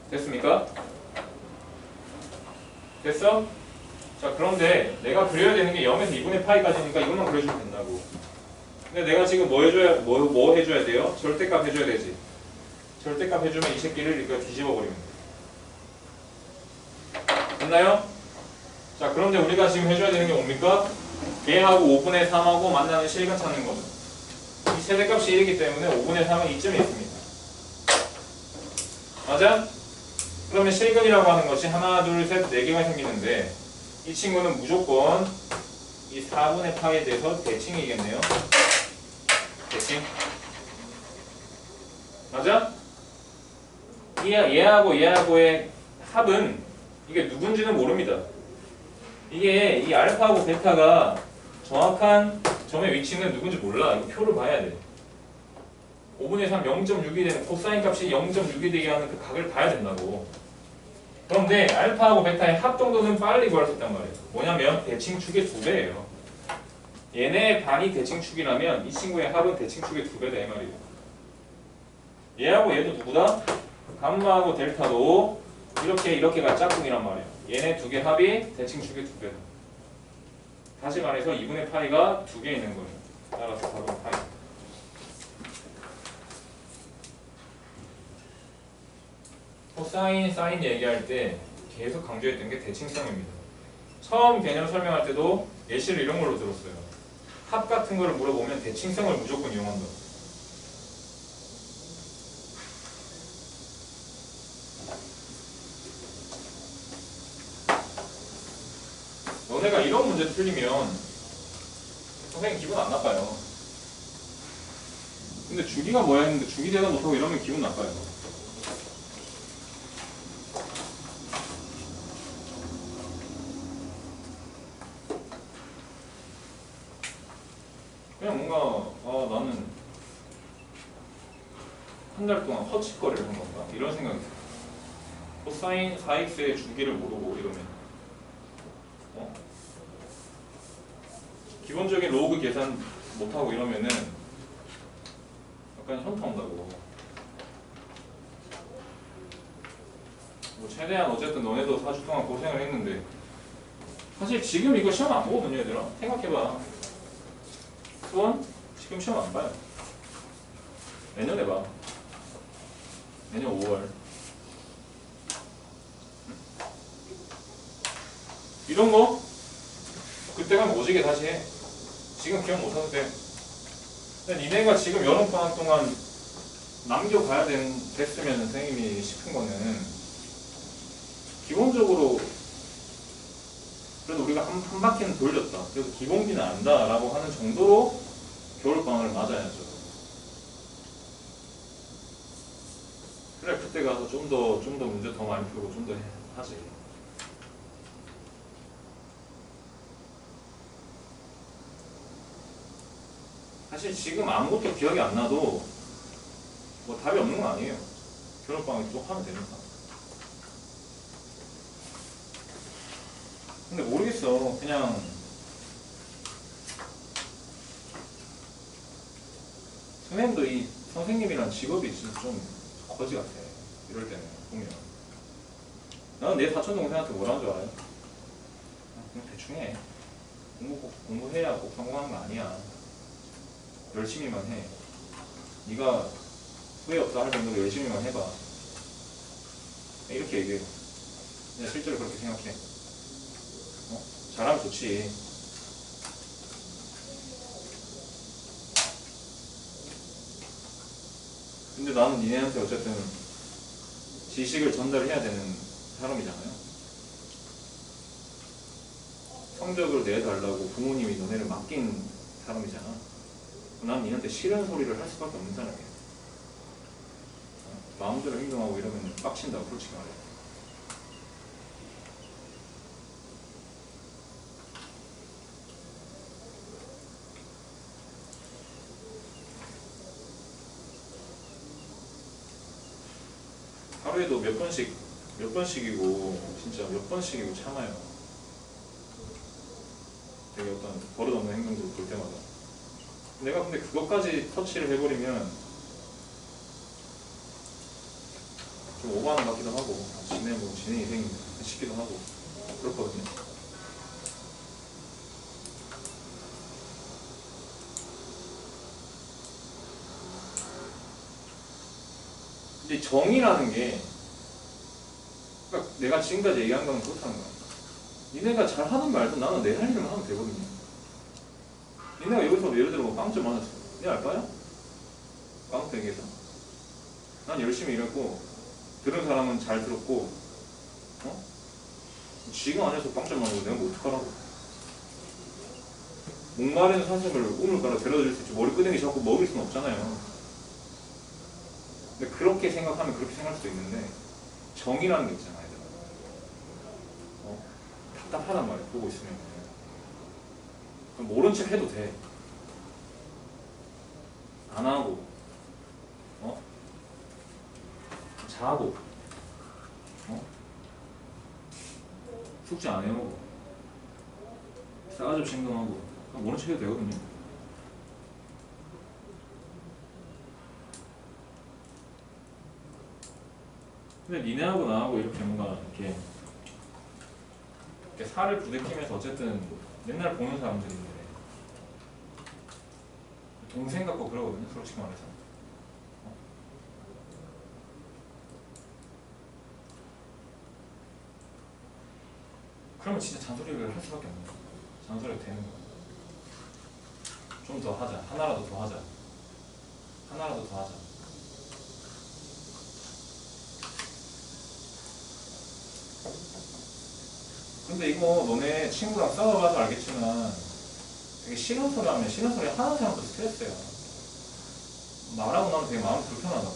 됐습니까? 됐어? 자, 그런데 내가 그려야 되는 게 0에서 2분의 파이까지니까 이것만 그려주면 된다고. 근데 내가 지금 뭐 해줘야 돼요? 절대값 해줘야 되지. 절대값 해주면 이 새끼를 이거 뒤집어 버리면 돼. 됐나요? 자, 그런데 우리가 지금 해줘야 되는 게 뭡니까? 얘하고 5분의 3하고 만나는 실근 찾는 거죠. 이 세대값이 1이기 때문에 5분의 3은 이점이 있습니다. 맞아? 그러면 실근이라고 하는 것이 하나, 둘, 셋, 4개가 생기는데 이 친구는 무조건 이 4분의 파이에 대해서 대칭이겠네요. 대칭. 맞아? 얘하고의 합은 이게 누군지는 모릅니다. 이게 이 알파하고 베타가 정확한 점의 위치는 누군지 몰라. 이거 표를 봐야 돼. 5분의 3 0.6이 되는 코사인 값이 0.6이 되게 하는 그 각을 봐야 된다고. 그런데 알파하고 베타의 합 정도는 빨리 구할 수 있단 말이에요. 뭐냐면 대칭축의 2배예요. 얘네 반이 대칭축이라면 이 친구의 합은 대칭축의 2배다 이 말이에요. 얘하고 얘도 누구다? 감마하고 델타도 이렇게가 짝꿍이란 말이에요. 얘네 두 개 합이 대칭축의 2배다. 다시 말해서 2분의 파이가 2개 있는 거예요. 따라서 4분의 파이. 코사인, 사인 얘기할 때 계속 강조했던 게 대칭성입니다. 처음 개념 설명할 때도 예시를 이런 걸로 들었어요. 합 같은 거를 물어보면 대칭성을 무조건 이용한다. 너네가 이런 문제 틀리면 선생님 기분 안 나빠요. 근데 주기가 뭐야 했는데 주기 대답 못하고 이러면 기분 나빠요. 그냥 뭔가 나는 한 달 동안 허짓거리를 한 건가? 이런 생각이 들어요. 코사인 4x의 주기를 모르고 이러면 기본적인 로그 계산 못하고 이러면은 약간 현타 온다고. 뭐 최대한 어쨌든 너네도 4주 동안 고생을 했는데 사실 지금 이거 시험 안 보거든요 얘들아. 생각해봐. 수원? 지금 시험 안 봐요. 내년에 봐. 내년 5월. 이런 거 그때 가면 오지게 다시 해. 지금 기억 못하도 돼. 근데 니네가 지금 여름방학 동안 남겨가야 됐으면 선생님이 싶은 거는 기본적으로 그래도 우리가 한 바퀴는 돌렸다. 그래서 기본기는 안다라고 하는 정도로 겨울방학을 맞아야죠. 그래 그때 가서 좀 더 문제 더 많이 풀고 좀 더 하지. 사실 지금 아무것도 기억이 안 나도 뭐 답이 없는 건 아니에요. 겨울방학 계속 하면 되니까. 근데 모르겠어. 그냥 선생님도 이 선생님이란 직업이 진짜 좀 거지 같아. 이럴 때는 보면 나는 내 사촌 동생한테 뭐라는 줄 알아요? 그냥 대충 해. 공부해야 꼭 성공하는 거 아니야. 열심히만 해. 네가 후회 없다 할 정도로 열심히만 해봐. 이렇게 얘기해. 그냥 실제로 그렇게 생각해. 잘하면 좋지. 근데 나는 니네한테 어쨌든 지식을 전달해야 되는 사람이잖아요. 성적을 내달라고 부모님이 너네를 맡긴 사람이잖아. 난 니한테 싫은 소리를 할 수밖에 없는 사람이야. 마음대로 행동하고 이러면 빡친다고 솔직히 말해. 하루에도 몇 번씩이고 진짜 몇 번씩이고 참아요. 되게 어떤 버릇없는 행동들 볼 때마다. 내가 근데 그것까지 터치를 해버리면 좀 오버하는 것 같기도 하고, 지네 인생인데 싶기도 하고 그렇거든요. 근데 정의라는 게, 그러니까 내가 지금까지 얘기한 건 그렇다는 거야. 니네가 잘하는 말도 나는 내 할 일만 하면 되거든요. 니네가 여기서 예를 들어 뭐 빵점 맞았어. 니 알 바야? 빵땡에서. 난 열심히 일했고, 들은 사람은 잘 들었고, 지금 안에서 빵점 맞고 내가 뭐 어떡하라고. 목마른 사슴을 우물가로 데려다 줄 수 있지, 머리끄댕이 잡고 먹일 수는 없잖아요. 근데 그렇게 생각하면 그렇게 생각할 수도 있는데, 정이라는 게 있잖아, 얘들아. 답답하단 말이야, 보고 있으면. 그럼 모른 척 해도 돼. 안 하고, 자고, 숙제 안 해오고, 싸가지 없이 행동하고, 모른 척 해도 되거든요. 근데 니네하고 나하고 이렇게 뭔가 이렇게 살을 부대끼면서 어쨌든 맨날 보는 사람들인데 동생 같고 그러거든요, 솔직히 말해서. 그러면 진짜 잔소리를 할 수밖에 없는 거야. 잔소리가 되는 거야. 좀 더 하자. 하나라도 더 하자. 하나라도 더 하자. 근데 이거 너네 친구랑 싸워봐서 알겠지만 되게 싫은 소리 하면 싫은 소리 하는 사람도 스트레스야. 말하고 나면 되게 마음이 불편하다고.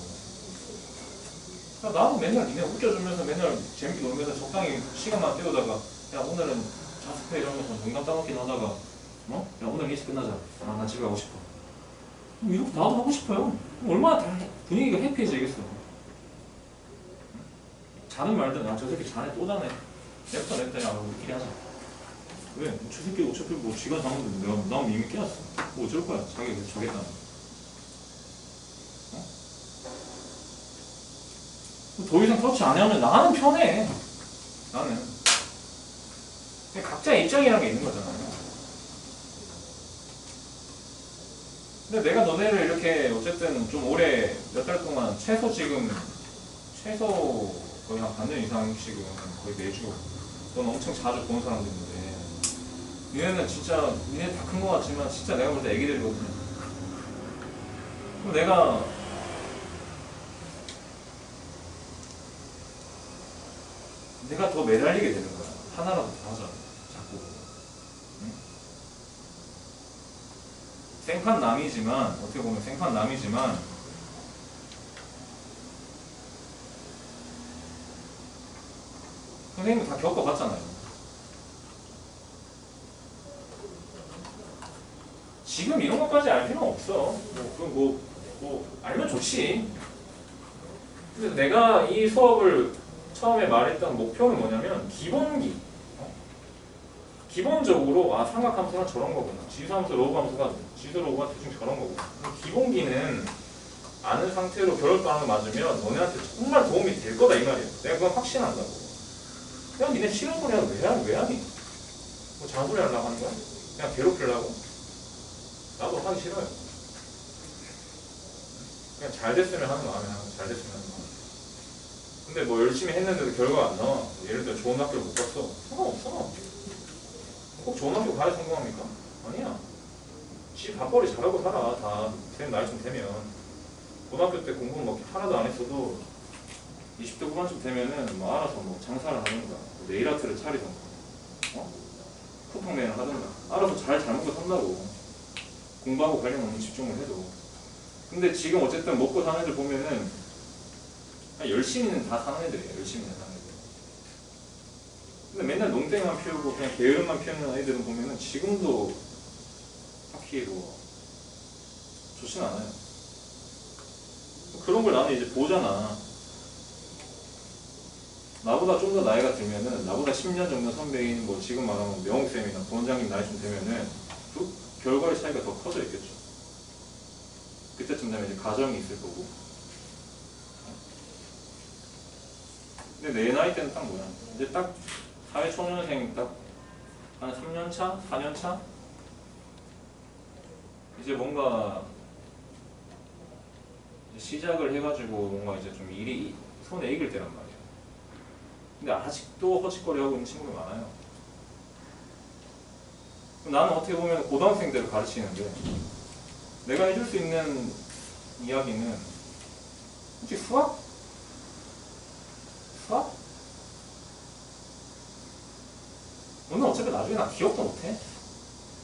나도 맨날 니네 웃겨주면서 맨날 재밌게 놀면서 적당히 시간만 때우다가 야 오늘은 자습해 이러면서 농담 따먹긴 하다가 야 오늘 일찍 끝나자. 아 나 집에 가고 싶어. 이렇게 나도 하고 싶어요. 얼마나 다 분위기가 해피해지겠어. 자는 말든 아 저 새끼 자네 또 자네. 냅다 야 우리끼리 하자. 왜? 저 새끼 어차피 뭐 지가 자는데 내가 난 이미 깨웠어. 뭐 어쩔 거야. 자기 계속 자겠다는. 더 이상 터치 안 하면 나는 편해. 나는. 각자의 입장이라는 게 있는 거잖아요. 근데 내가 너네를 이렇게 어쨌든 좀 오래 몇 달 동안 최소 거의 한 반년 이상씩은 거의 매주 넌 엄청 자주 보는 사람들인데 얘네는 진짜 니네 다 큰 거 같지만 진짜 내가 볼 때 애기들이거든요. 그럼 내가 더 매달리게 되는 거야. 하나라도 더 하자. 자꾸. 응? 생판 남이지만 어떻게 보면 생판 남이지만 선생님은 다 겪어봤잖아요. 지금 이런 것까지 알 필요는 없어. 알면 좋지. 근데 내가 이 수업을 처음에 말했던 목표는 뭐냐면 기본적으로 삼각함수가 저런 거구나. 지수함수, 로그함수가 지수, 로그가 대충 저런 거구나. 기본기는 아는 상태로 결합하는 거 맞으면 너네한테 정말 도움이 될 거다 이 말이야. 내가 그건 확신한다고. 그냥 니네 싫은 소리 하면 왜 하니? 뭐 잔소리 하려고 하는 거야? 그냥 괴롭히려고? 나도 하기 싫어요. 그냥 잘 됐으면 하는 마음에 잘 됐으면 하는 마음. 근데 뭐 열심히 했는데도 결과가 안 나와. 예를 들어 좋은 학교를 못 갔어. 상관없어. 꼭 좋은 학교 가야 성공합니까? 아니야. 지 밥벌이 잘하고 살아. 다 된 나이쯤 되면. 고등학교 때 공부는 뭐 하나도 안 했어도 20대 후반쯤 되면은 뭐 알아서 뭐 장사를 하든가 뭐 네일아트를 차리든가 쿠팡 매일 하든가 알아서 잘 먹고 산다고. 공부하고 관련 없는 집중을 해도. 근데 지금 어쨌든 먹고 사는 애들 보면은 열심히는 다 사는 애들이에요. 열심히는 사는 애들. 근데 맨날 농땡이만 피우고 그냥 게으름만 피우는 애들은 보면은 지금도 딱히 뭐 좋진 않아요. 그런 걸 나는 이제 보잖아. 나보다 좀 더 나이가 들면은 나보다 10년 정도 선배인 뭐 지금 말하면 명옥쌤이나 부원장님 나이 좀 되면은 그 결과의 차이가 더 커져 있겠죠. 그때쯤 되면 이제 가정이 있을 거고. 근데 내 나이 때는 딱 뭐야? 이제 딱 사회초년생 딱 한 3년 차? 4년 차? 이제 뭔가 이제 시작을 해가지고 뭔가 이제 좀 일이 손에 익을 때란 말이야. 근데 아직도 허짓거리하고 있는 친구가 많아요. 나는 어떻게 보면 고등학생들을 가르치는데 내가 해줄 수 있는 이야기는 혹시 수학? 수학? 너는 어차피 나중에 나 기억도 못해.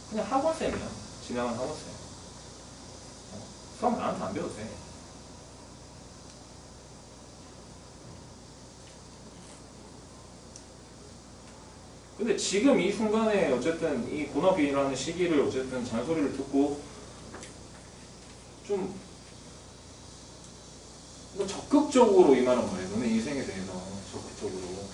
그냥 학원쌤이야. 진행한 학원쌤. 수학 나한테 안 배워도 돼. 근데 지금 이 순간에 어쨌든 이 본업이라는 시기를 어쨌든 잔소리를 듣고 좀 적극적으로 임하는 거예요. 너네 인생에 대해서 적극적으로.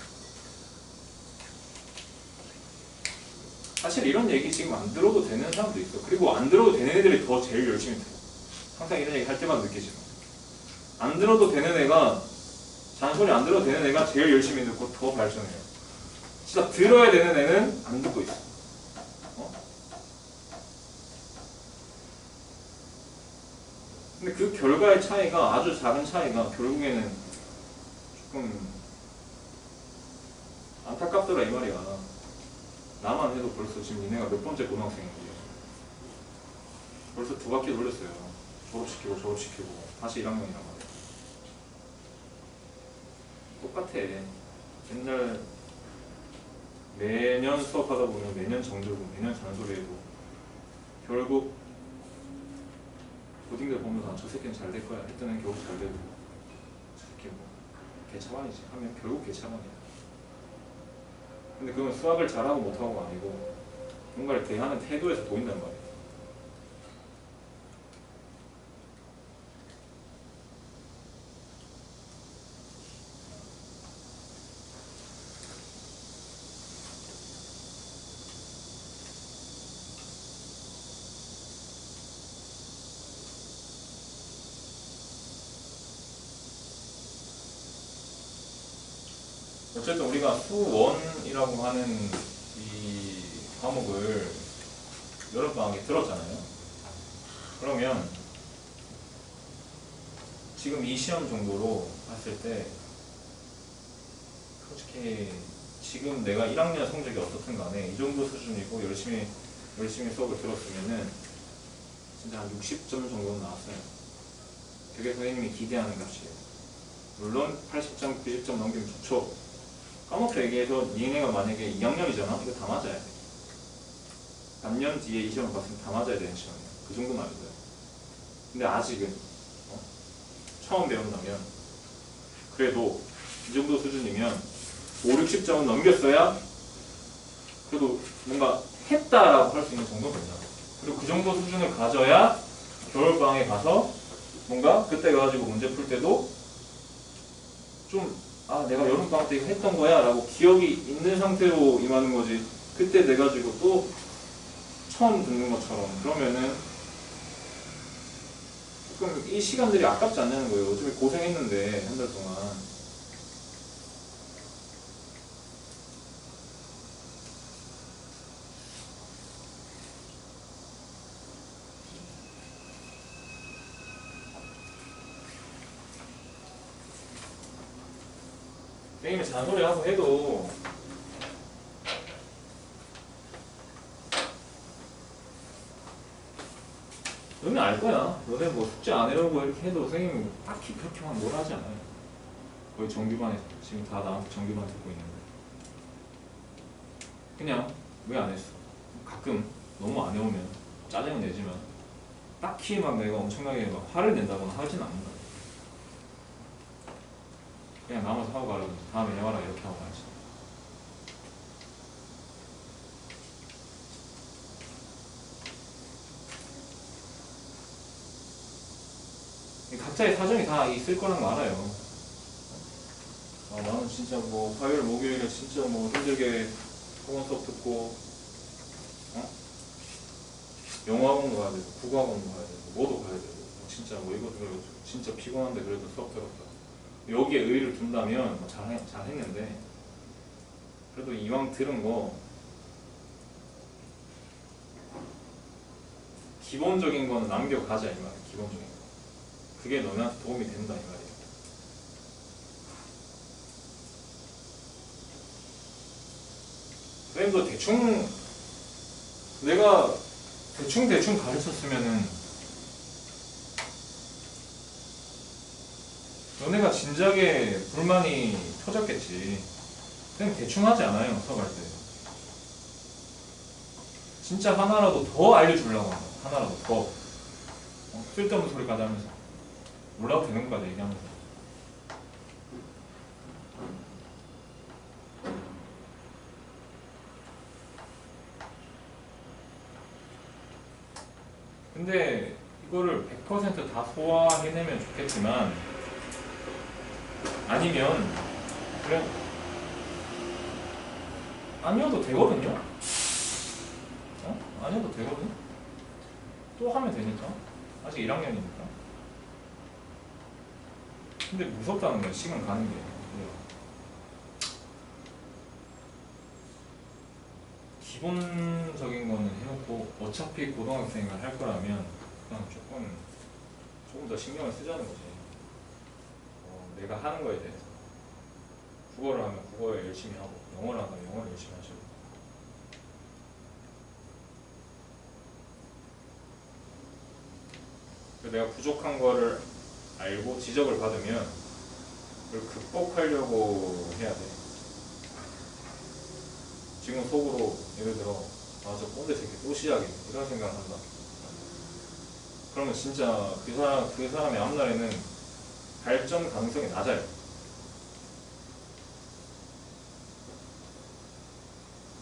사실 이런 얘기 지금 안 들어도 되는 사람도 있어. 그리고 안 들어도 되는 애들이 더 제일 열심히 들어. 항상 이런 얘기 할 때마다 느끼지만 안 들어도 되는 애가 잔소리 안 들어도 되는 애가 제일 열심히 듣고 더 발전해요. 진짜 들어야 되는 애는 안 듣고 있어. 근데 그 결과의 차이가 아주 작은 차이가 결국에는 조금 안타깝더라 이 말이야. 나만 해도 벌써 지금 니네가 몇 번째 고등학생인지 벌써 2바퀴 돌렸어요. 졸업시키고 다시 1학년이란 말이야. 똑같아. 옛날 매년 수업하다 보면 매년 정들고 매년 잔소리해도 결국 고딩들 보면서 저 새끼는 잘 될 거야 했더니 결국 잘 되고 저 새끼 뭐 개차반이지 하면 결국 개차반이야. 근데 그건 수학을 잘하고 못하고가 아니고 뭔가를 대하는 태도에서 보인단 말이야. 어쨌든 우리가 수원이라고 하는 이 과목을 여름방학에 들었잖아요. 그러면 지금 이 시험 정도로 봤을 때 솔직히 지금 내가 1학년 성적이 어떻든 간에 이 정도 수준이고 열심히 수업을 들었으면은 진짜 한 60점 정도는 나왔어요. 그게 선생님이 기대하는 값이에요. 물론 80점, 90점 넘기면 좋죠. 까먹고 얘기해서 니네가 만약에 2학년이잖아? 이거 다 맞아야 돼. 반년 뒤에 이 시험을 봤으면 다 맞아야 되는 시험이야. 그 정도는 알고요. 근데 아직은 처음 배운다면 그래도 이 정도 수준이면 5, 60점은 넘겼어야 그래도 뭔가 했다라고 할 수 있는 정도는 된다. 그리고 그 정도 수준을 가져야 겨울방학에 가서 뭔가 그때 가가지고 문제 풀 때도 좀 내가 여름방학 때 이거 했던 거야 라고 기억이 있는 상태로 임하는 거지. 그때 돼가지고 또 처음 듣는 것처럼 그러면은 조금 이 시간들이 아깝지 않냐는 거예요. 어차피 고생했는데 한 달 동안. 선생님이 잔소리하고 해도 너네 알 거야. 너네 뭐 숙제 안 해오고 이렇게 해도 선생님이 딱히 그렇게만 뭐라 하지 않아요. 거의 정규반에서 지금 다 나한테 정규반 듣고 있는데 그냥 왜 안 했어? 가끔 너무 안 해오면 짜증은 내지만 딱히 막 내가 엄청나게 막 화를 낸다거나 하진 않는다. 그냥 남아서 하고 가라고 다음에 해와라 이렇게 하고 가야지. 각자의 사정이 다 있을 거란 거 알아요. 나는 진짜 뭐 화요일 목요일에 진짜 뭐 힘들게 학원 수업 듣고 영어학원 가야 되고 국어학원 가야 되고 뭐도 가야 되고 진짜 뭐 이것도 진짜 피곤한데 그래도 수업 들었다. 여기에 의의를 둔다면 뭐 잘했는데 그래도 이왕 들은 거 기본적인 거는 남겨가자 이 말이야. 기본적인 거. 그게 너네한테 도움이 된다 이 말이야. 선생님도 대충 내가 대충 가르쳤으면은 너네가 진작에 불만이 터졌겠지. 선생님 대충 하지 않아요 수업할 때. 진짜 하나라도 더 알려주려고 한다. 하나라도 더 쓸데없는 소리까지 하면서 몰라도 되는 것까지 얘기하면서. 근데 이거를 100% 다 소화해내면 좋겠지만 아니면 그냥 아니어도 되거든요. 아니어도 되거든. 또 하면 되니까. 아직 1학년이니까. 근데 무섭다는 거야. 시간 가는 게. 기본적인 거는 해놓고 어차피 고등학생을 할 거라면 그냥 조금 더 신경을 쓰자는 거지. 내가 하는 거에 대해서. 국어를 하면 국어에 열심히 하고 영어를 하면 영어를 열심히 하시고. 내가 부족한 거를 알고 지적을 받으면 그걸 극복하려고 해야 돼. 지금 속으로 예를 들어 아 저 꼰대 새끼 또 시작이네 이런 생각을 한다. 그러면 진짜 그 사람의 앞날에는 발전 가능성이 낮아요.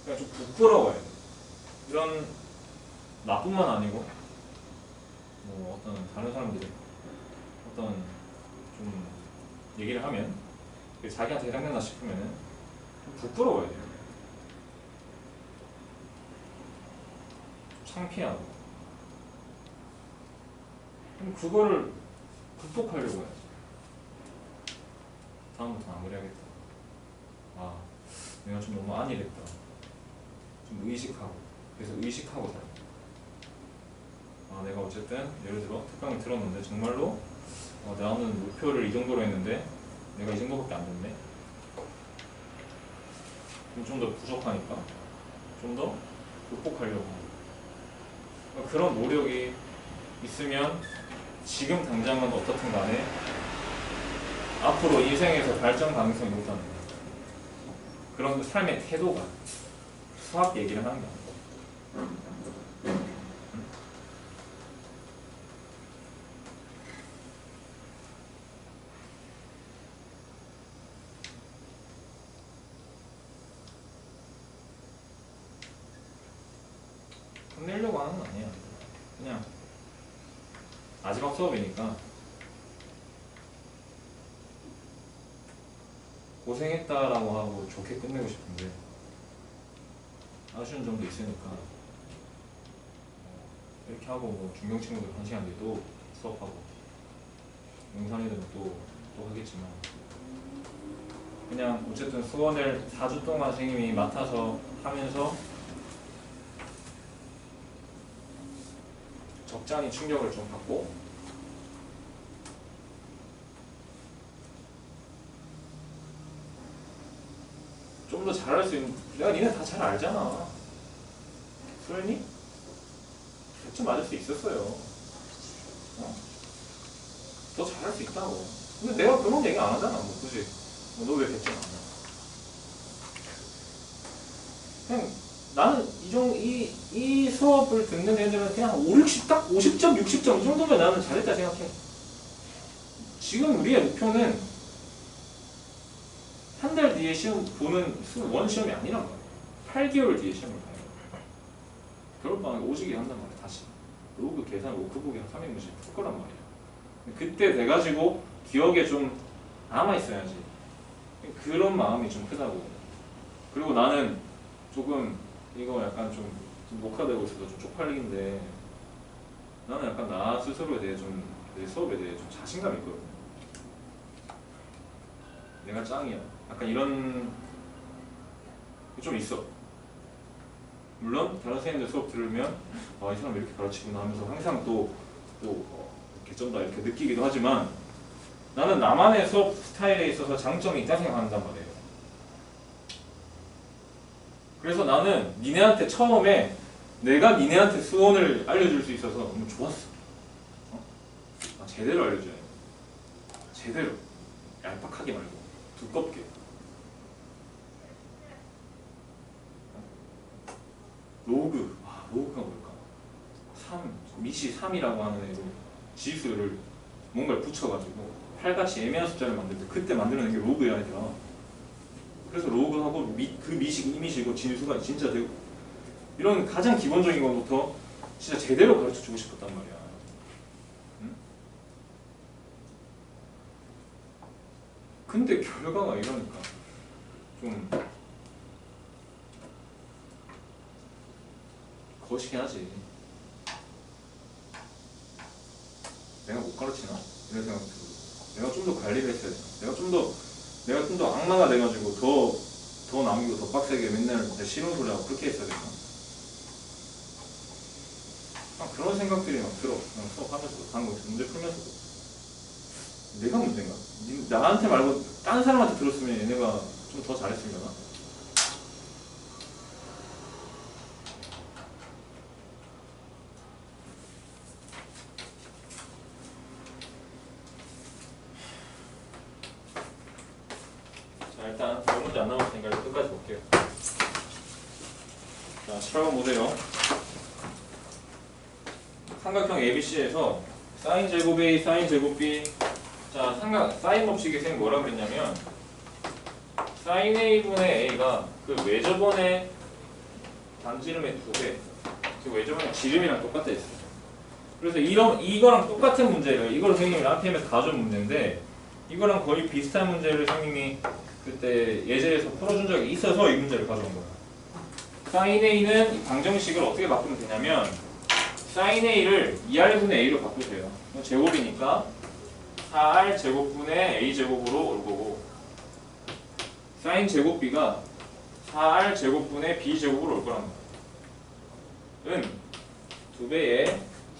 그냥 좀 부끄러워요. 이런 나뿐만 아니고 뭐 어떤 다른 사람들이 어떤 좀 얘기를 하면 자기한테 해당된다 싶으면은 좀 부끄러워야 돼요. 창피하고. 그럼 그거를 극복하려고 해야지. 다음부터 안 그래야겠다. 아, 내가 좀 너무 안일했다. 좀 의식하고. 그래서 의식하고 살아. 아, 내가 어쨌든 예를 들어 특강을 들었는데 정말로 나는 목표를 이 정도로 했는데 내가 이 정도밖에 안 됐네. 그럼 좀 더 부족하니까 좀 더 극복하려고 하고. 그런 노력이 있으면 지금 당장은 어떻든 간에 앞으로 인생에서 발전 가능성이 높다는 거야. 그런 삶의 태도가 수학 얘기를 하는 게 아니고. 혼내려고 하는 건 아니야. 그냥 마지막 수업이니까 고생했다라고 하고 좋게 끝내고 싶은데 아쉬운 점도 있으니까 이렇게 하고 뭐 중경 친구들 1시간 뒤에 또 수업하고 용산이들은 또 하겠지만 그냥 어쨌든 수원을 4주 동안 선생님이 맡아서 하면서 적잖이 충격을 좀 받고 좀 더 잘할 수 있는. 내가 니네 다 잘 알잖아. 소연이? 100점 맞을 수 있었어요. 더 잘할 수 있다고. 근데 내가 그런 얘기 안 하잖아. 뭐 굳이 너 왜 100점 안 나? 그냥 나는 이 수업을 듣는 애들은 그냥 5, 60, 딱 50점, 60점 이 정도면 나는 잘했다 생각해. 지금 우리의 목표는 한 달 뒤에 시험 보는 원 시험이 아니란 말이야. 8개월 뒤에 시험을 봐요. 겨울방학에 오지게 한단 말이야. 다시 로그 계산, 워크북이 한 300문씩 풀 거란 말이야. 그때 돼가지고 기억에 좀 남아있어야지. 그런 마음이 좀 크다고. 그리고 나는 조금 이거 약간 좀 녹화되고 있어서 좀 쪽팔리긴데 나는 약간 나 스스로에 대해 좀 내 수업에 대해 좀 자신감이 있거든. 내가 짱이야. 약간 이런 게 좀 있어. 물론 다른 선생님들 수업 들으면 아, 이 사람 왜 이렇게 가르치구나 하면서 항상 또 개점다 이렇게 느끼기도 하지만 나는 나만의 수업 스타일에 있어서 장점이 있다 생각한단 말이에요. 그래서 나는 니네한테 처음에 내가 니네한테 수원을 알려줄 수 있어서 너무 좋았어. 제대로 알려줘야 돼. 제대로. 얄팍하게 말고 두껍게. 로그. 로그가 뭘까? 3, 미시 3이라고 하는 애로 지수를 뭔가를 붙여가지고 팔같이 애매한 숫자를 만들 때 그때 만들어낸 게 로그야 얘들아. 그래서 로그하고 그 미식, 이미식이고 진수가 진짜 되고 이런 가장 기본적인 것부터 진짜 제대로 가르쳐주고 싶었단 말이야. 응? 근데 결과가 이러니까 좀 거시긴 하지. 내가 못 가르치나? 이런 생각 들고 내가 좀 더 관리를 했어야 되나? 내가 좀 더 악마가 돼가지고 더 남기고 더 빡세게 맨날 싫은 소리 하고 그렇게 했어야 되나? 그런 생각들이 막 들어. 그냥 수업하면서 방금 문제 풀면서도 내가 문제인가? 나한테 말고 다른 사람한테 들었으면 얘네가 좀 더 잘했으려나? 자, 일단 별 문제 안 남았으니까 끝까지 볼게요. 자, 18번 보세요. 삼각형 ABC에서 사인 제곱 A, 사인 제곱 B. 자, 사인 법칙의 생 뭐라고 그랬냐면 사인 A분의 A가 그 외접원의 반지름의 2배, 그 외접원의 지름이랑 똑같다 했어요. 그래서 이거랑 똑같은 문제를 이걸 선생님이 RPM에서 가져온 문제인데 이거랑 거의 비슷한 문제를 선생님이 그때 예제에서 풀어준 적이 있어서 이 문제를 가져온 거예요. 사인 A는 이 방정식을 어떻게 바꾸면 되냐면 사인 A를 2R분의 A로 바꾸세요. 제곱이니까 4R 제곱분의 A 제곱으로 올 거고 사인 제곱 B가 4R 제곱분의 B 제곱으로 올 거란 말이에요. 2배의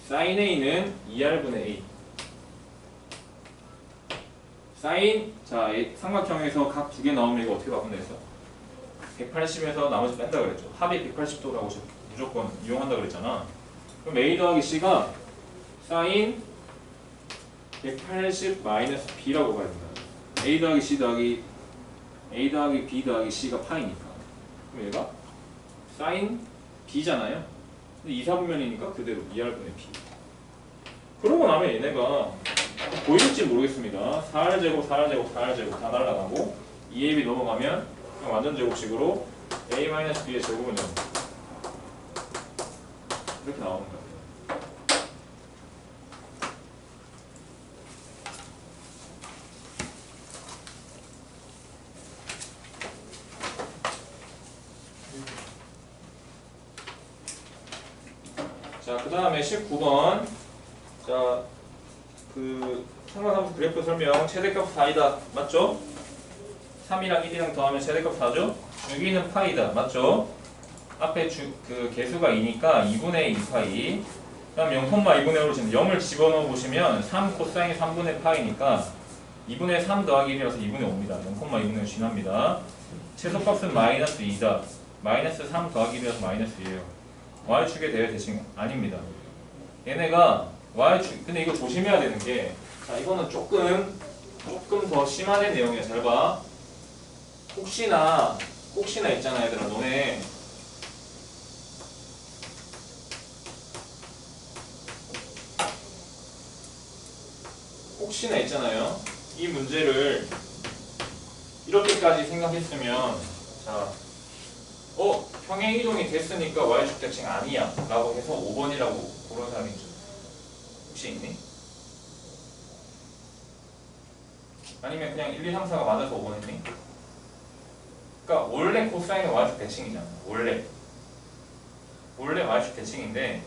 사인 A는 2R분의 A. 사인, 자, 삼각형에서 각 두 개 나오면 이거 어떻게 바꾸면 되겠어? 180에서 나머지 뺀다 그랬죠. 합이 180도라고 무조건 이용한다 그랬잖아. 그럼 A 더하기 C가 사인 180 마이너스 B라고 봐야 된다. A 더하기 C 더하기 A 더하기 B 더하기 C가 파이니까. 그럼 얘가 사인 B잖아요. 근데 2사분면이니까 그대로 2R분의 B. 그러고 나면 얘네가 보일지 모르겠습니다. 4R제곱, 4R제곱, 4R제곱 다 날라가고 2AB 넘어가면 그냥 완전 제곱식으로 A-B의 제곱은 0. 이렇게 나오는 거예요. 자, 그 다음에 19번. 자, 그 삼각함수 그래프 설명. 최대값 4이다. 맞죠? 3이랑 1이랑 더하면 최대값 4죠? 주기는 파이다. 맞죠? 앞에 그 개수가 2니까 2분의 2파이. 그 다음 0,2분의 5로 지금 0을 집어넣어 보시면 3 코사인 3분의 파이니까 2분의 3 더하기 1이라서 2분의 5입니다. 0,2분의 5 진합니다. 최소값은 마이너스 2다. 마이너스 3 더하기 1이라서 마이너스 2예요. Y축의 대외 대칭 아닙니다. 얘네가 Y축, 근데 이거 조심해야 되는 게, 자, 이거는 조금 더 심한 내용이야. 잘 봐. 혹시나 있잖아, 얘들아. 너네 혹시나 있잖아요. 이 문제를 이렇게까지 생각했으면, 자, 평행이동이 됐으니까 Y축 대칭 아니야 라고 해서 5번이라고 고른 사람이 혹시 있니? 아니면 그냥 1, 2, 3, 4가 맞아서 5번 했니? 그러니까 원래 코사인은 y축 대칭이잖아. 원래 y축 대칭인데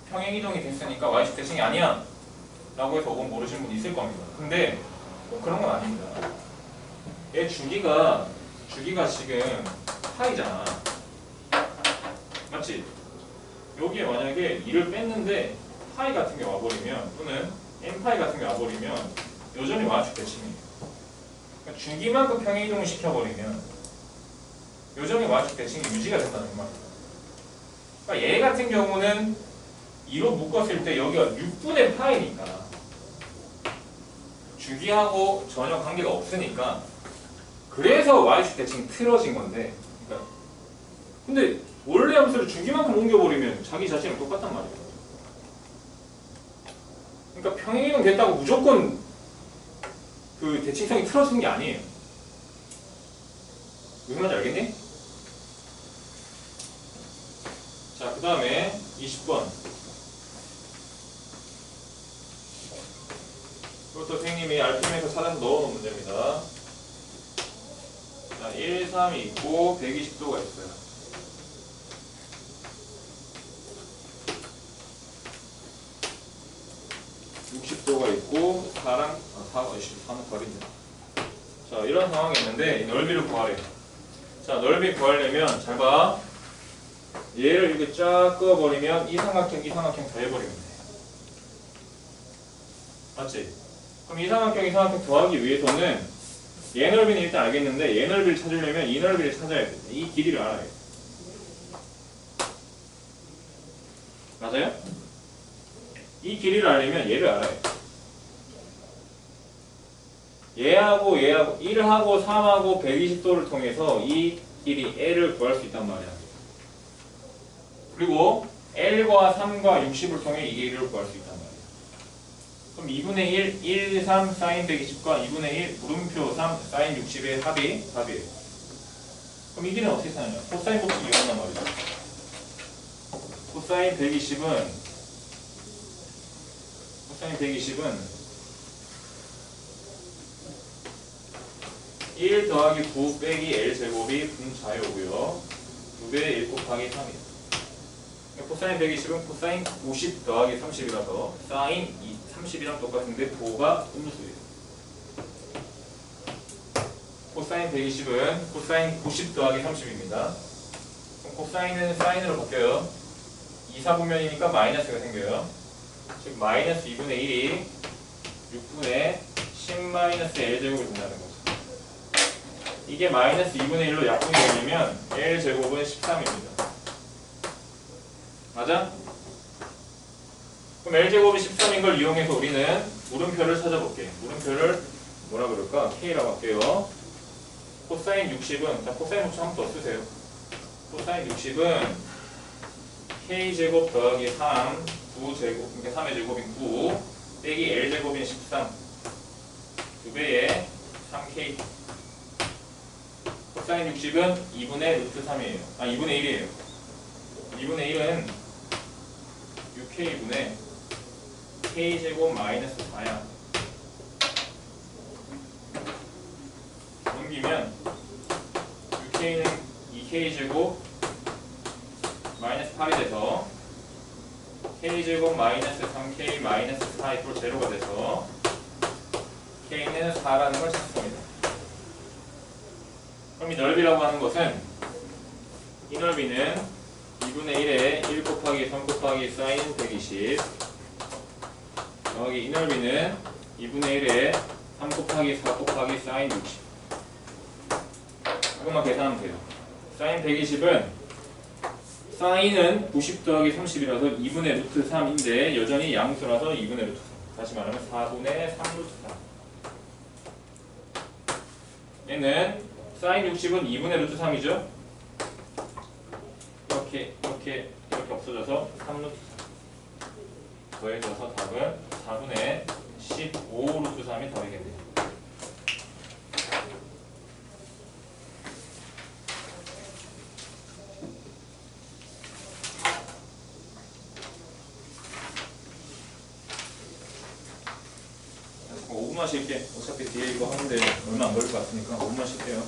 평행이동이 됐으니까 y축 대칭이 아니야 라고 해서 5번 모르시는 분 있을 겁니다. 근데 꼭 그런 건 아닙니다. 얘 주기가 지금 파이잖아. 맞지? 여기에 만약에 2를 뺐는데 파이 같은 게 와버리면 또는 n파이 같은 게 와버리면 여전히 y축 대칭이에요. 그러니까 주기만큼 평행이동을 시켜버리면 여전히 y축 대칭이 유지가 된다는 말이에요. 그러니까 얘 같은 경우는 2로 묶었을 때 여기가 6분의 파이니까 주기하고 전혀 관계가 없으니까 그래서 y축 대칭이 틀어진 건데 그러니까 근데 원래 함수를 주기만큼 옮겨버리면 자기 자체랑 똑같단 말이에요. 그러니까 평행이동 됐다고 무조건 그 대칭성이 틀어지는 게 아니에요. 무슨 말인지 알겠니? 자, 그 다음에 20번. 이것도 선생님이 RPM에서 찾아서 넣어놓은 문제입니다. 자, 1, 3이 있고 120도가 있어요. 60도가 있고 4랑 4는 버린다. 자, 이런 상황이 있는데 넓이를 구하래요. 자, 넓이 구하려면 잘 봐. 얘를 이렇게 쫙 그어버리면 이 삼각형 다 해버리면 돼. 맞지? 그럼 이 삼각형 더하기 위해서는 얘 넓이는 일단 알겠는데 얘 넓이를 찾으려면 이 넓이를 찾아야 돼. 이 길이를 알아야 돼. 맞아요? 이 길이를 알려면 얘를 알아야 돼. 얘하고 1하고 3하고 120도를 통해서 이 길이 L을 구할 수 있단 말이야. 그리고 L과 3과 60을 통해 이 길이를 구할 수 있단 말이야. 그럼 2분의 1, 3 사인 120과 2분의 1 물음표 3 사인 60의 합이에요. 그럼 이 길이는 어떻게 사느냐? 코사인 법칙 이용한단 말이죠. 코사인 120은 1 더하기 9 빼기 L제곱이 분자요고요. 2배의 1 곱하기 3이에요. 코사인 120은 코사인 90 더하기 30이라서 사인 30이랑 똑같은데 도가 음수예요. 코사인 120은 코사인 90 더하기 30입니다. 그럼 코사인은 사인으로 바뀌어요. 2사분면이니까 마이너스가 생겨요. 즉 마이너스 2분의 1이 6분의 10-L제곱이 된다는 거죠. 이게 마이너스 2분의 1로 약분이 되려면 L제곱은 13입니다. 맞아? 그럼 L제곱이 13인 걸 이용해서 우리는 물음표를 찾아볼게. 물음표를 뭐라 그럴까? K라고 할게요. 코사인 60은, 자, 코사인 법칙 한 번 더 쓰세요. 코사인 60은 K제곱 더하기 3, 9제곱, 그러니까 3의 제곱인 9, 빼기 L제곱인 13, 2배의 3K. 코사인 60은 2분의 루트 3이에요. 아, 2분의 1이에요. 2분의 1은 6K분의 K제곱 마이너스 4야. 넘기면 6K는 2K제곱 마이너스 8이 돼서 K제곱 마이너스 3K 마이너스 4 이꼴 제로가 돼서 K는 4라는 걸 찾습니다. 그럼 이 넓이라고 하는 것은 이 넓이는 2분의 1에 1 곱하기 3 곱하기 사인 120 더하기 이 넓이는 2분의 1에 3 곱하기 4 곱하기 사인 60. 이것만 계산하면 돼요. 사인 120은 사인은 90 더하기 30이라서 2분의 루트 3인데 여전히 양수라서 2분의 루트 3. 다시 말하면 4분의 3 루트 3. 얘는 사인 60은 2분의 루트 3이죠. 이렇게 없어져서 3 루트 3. 더해져서 답은 4분의 15 루트 3이 더하겠네요. 쉴게. 어차피 뒤에 이거 하는데 얼마 안 걸릴 것 같으니까 5분만 쉴게요.